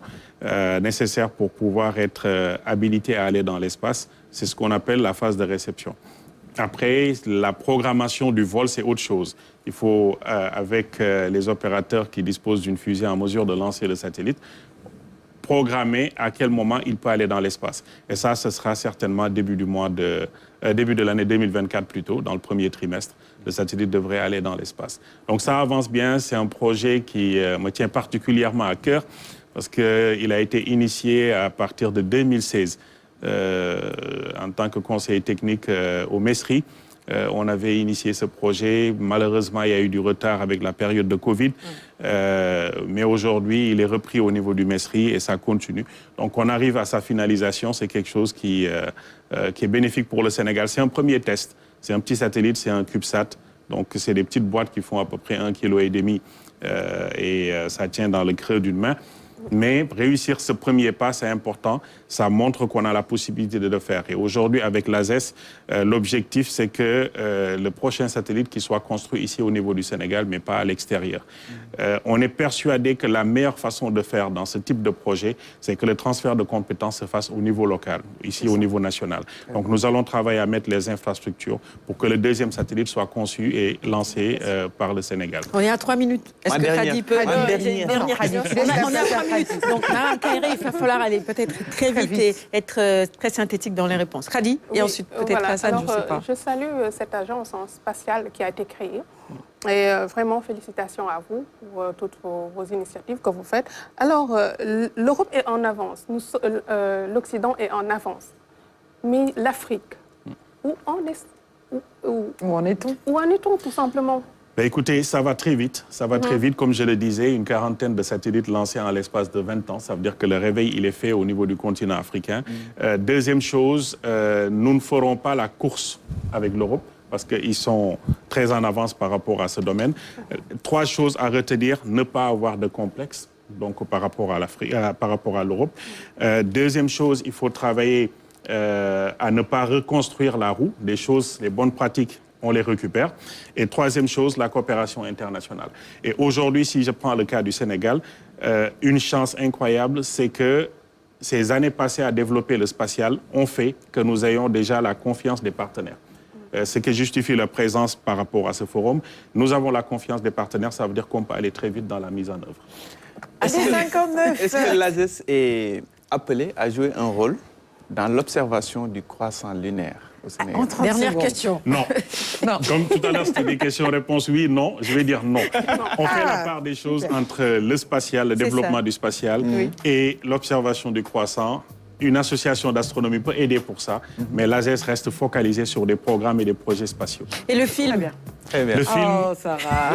nécessaires pour pouvoir être habilité à aller dans l'espace, c'est ce qu'on appelle la phase de réception. Après, la programmation du vol, c'est autre chose. Il faut, avec les opérateurs qui disposent d'une fusée en mesure de lancer le satellite, programmer à quel moment il peut aller dans l'espace. Et ça, ce sera certainement début de l'année 2024 plutôt, dans le premier trimestre. Le satellite devrait aller dans l'espace. Donc ça avance bien. C'est un projet qui me tient particulièrement à cœur parce qu'il a été initié à partir de 2016. En tant que conseiller technique au MESRI, on avait initié ce projet. Malheureusement, il y a eu du retard avec la période de Covid. Mais aujourd'hui, il est repris au niveau du MESRI et ça continue. Donc, on arrive à sa finalisation. C'est quelque chose qui est bénéfique pour le Sénégal. C'est un premier test. C'est un petit satellite, c'est un CubeSat. Donc, c'est des petites boîtes qui font à peu près 1,5 kg et ça tient dans le creux d'une main. Mais réussir ce premier pas, c'est important. Ça montre qu'on a la possibilité de le faire. Et aujourd'hui, avec l'ASES, l'objectif, c'est que le prochain satellite qui soit construit ici au niveau du Sénégal, mais pas à l'extérieur. On est persuadé que la meilleure façon de faire dans ce type de projet, c'est que le transfert de compétences se fasse au niveau local, ici au niveau national. Donc nous allons travailler à mettre les infrastructures pour que le deuxième satellite soit conçu et lancé par le Sénégal. On est à 3 minutes. Est-ce que Khadi peut... Dernière question. On est à 3 minutes. Donc, Mme Kairé, il va falloir aller peut-être très vite et être très synthétique dans les réponses. Khadi, et ensuite peut-être Hassan, je ne sais pas. Je salue cette agence spatiale qui a été créée. Et vraiment, félicitations à vous pour toutes vos initiatives que vous faites. Alors, l'Europe est en avance, l'Occident est en avance. Mais l'Afrique, où en est-on tout simplement? Ben écoutez, ça va très vite. Ça va très vite. Comme je le disais, une quarantaine de satellites lancés en l'espace de 20 ans. Ça veut dire que le réveil, il est fait au niveau du continent africain. Deuxième chose, nous ne ferons pas la course avec l'Europe parce qu'ils sont très en avance par rapport à ce domaine. 3 choses à retenir. Ne pas avoir de complexe, donc par rapport à l'Afrique, par rapport à l'Europe. Deuxième chose, il faut travailler à ne pas reconstruire la roue. Des choses, les bonnes pratiques, on les récupère. Et troisième chose, la coopération internationale. Et aujourd'hui, si je prends le cas du Sénégal, une chance incroyable, c'est que ces années passées à développer le spatial ont fait que nous ayons déjà la confiance des partenaires. Ce qui justifie la présence par rapport à ce forum. Nous avons la confiance des partenaires, ça veut dire qu'on peut aller très vite dans la mise en œuvre. Est-ce que l'ASES est appelé à jouer un rôle dans l'observation du croissant lunaire au Sénégal? Dernière question. Non. Comme tout à l'heure, c'était des questions-réponses oui, non. Je vais dire non. On fait la part des choses entre le spatial, le développement du spatial et l'observation du croissant. Une association d'astronomie peut aider pour ça, mais l'ASES reste focalisée sur des programmes et des projets spatiaux. Et le film? Très bien. Le film, ça va.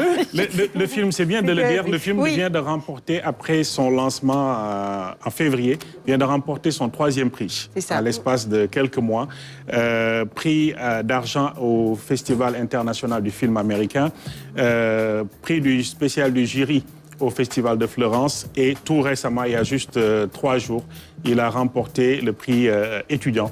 Le film, c'est bien de le dire, le film vient de remporter, après son lancement en février, vient de remporter son 3e prix à l'espace de quelques mois. Prix d'argent au Festival international du film américain, prix spécial du jury au Festival de Florence et tout récemment, il y a juste 3 jours, il a remporté le prix étudiant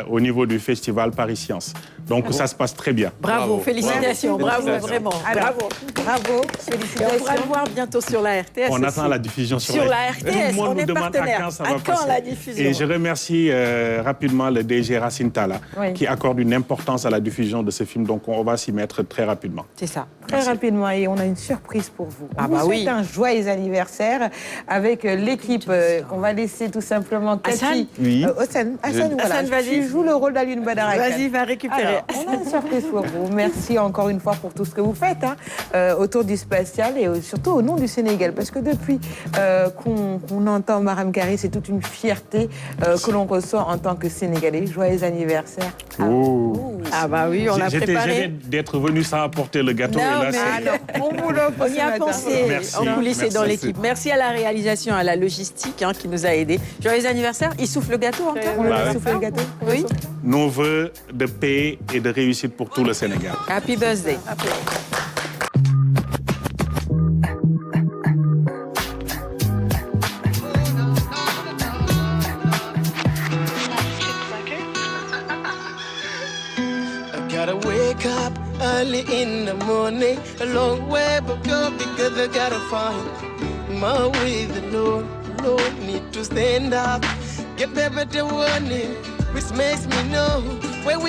au niveau du Festival Paris Sciences. Donc ça se passe très bien. Bravo, félicitations, bravo, vraiment. Bravo, bravo, félicitations. On pourra le voir bientôt sur la RTS. On attend aussi. la diffusion sur la RTS. Tout le monde On nous est demande partenaire. à quand ça va passer. la diffusion? Et je remercie rapidement le DG Racine Talla qui accorde une importance à la diffusion de ce film. Donc on va s'y mettre très rapidement. C'est ça. Très rapidement, et on a une surprise pour vous. Ah On vous bah souhaite oui. un joyeux anniversaire avec l'équipe qu'on va laisser tout simplement Cathy. Hassan Hassan, voilà. Hassan, vas-y. Tu joues le rôle d'Alioune Badara. Vas-y, va récupérer. Alors, on a une surprise pour vous. Merci encore une fois pour tout ce que vous faites autour du spatial et surtout au nom du Sénégal. Parce que depuis qu'on entend Maram Kari, c'est toute une fierté que l'on ressent en tant que Sénégalais. Joyeux anniversaire. Ah bah oui, on a J'étais préparé. gêné d'être venu sans apporter le gâteau. Non, et là, mais c'est- on y a pensé Merci. en coulisses Merci. dans l'équipe. Merci à la réalisation, à la logistique qui nous a aidés. Joyeux anniversaire. Il souffle le gâteau encore. On Bah a oui. soufflé le gâteau. Oui. Nos voeux de paix et de réussite pour tout le Sénégal. Happy birthday. I gotta wake up early in the morning, a long way but go because I gotta find my way. The Lord need to stand up, get better warning, which makes me know where we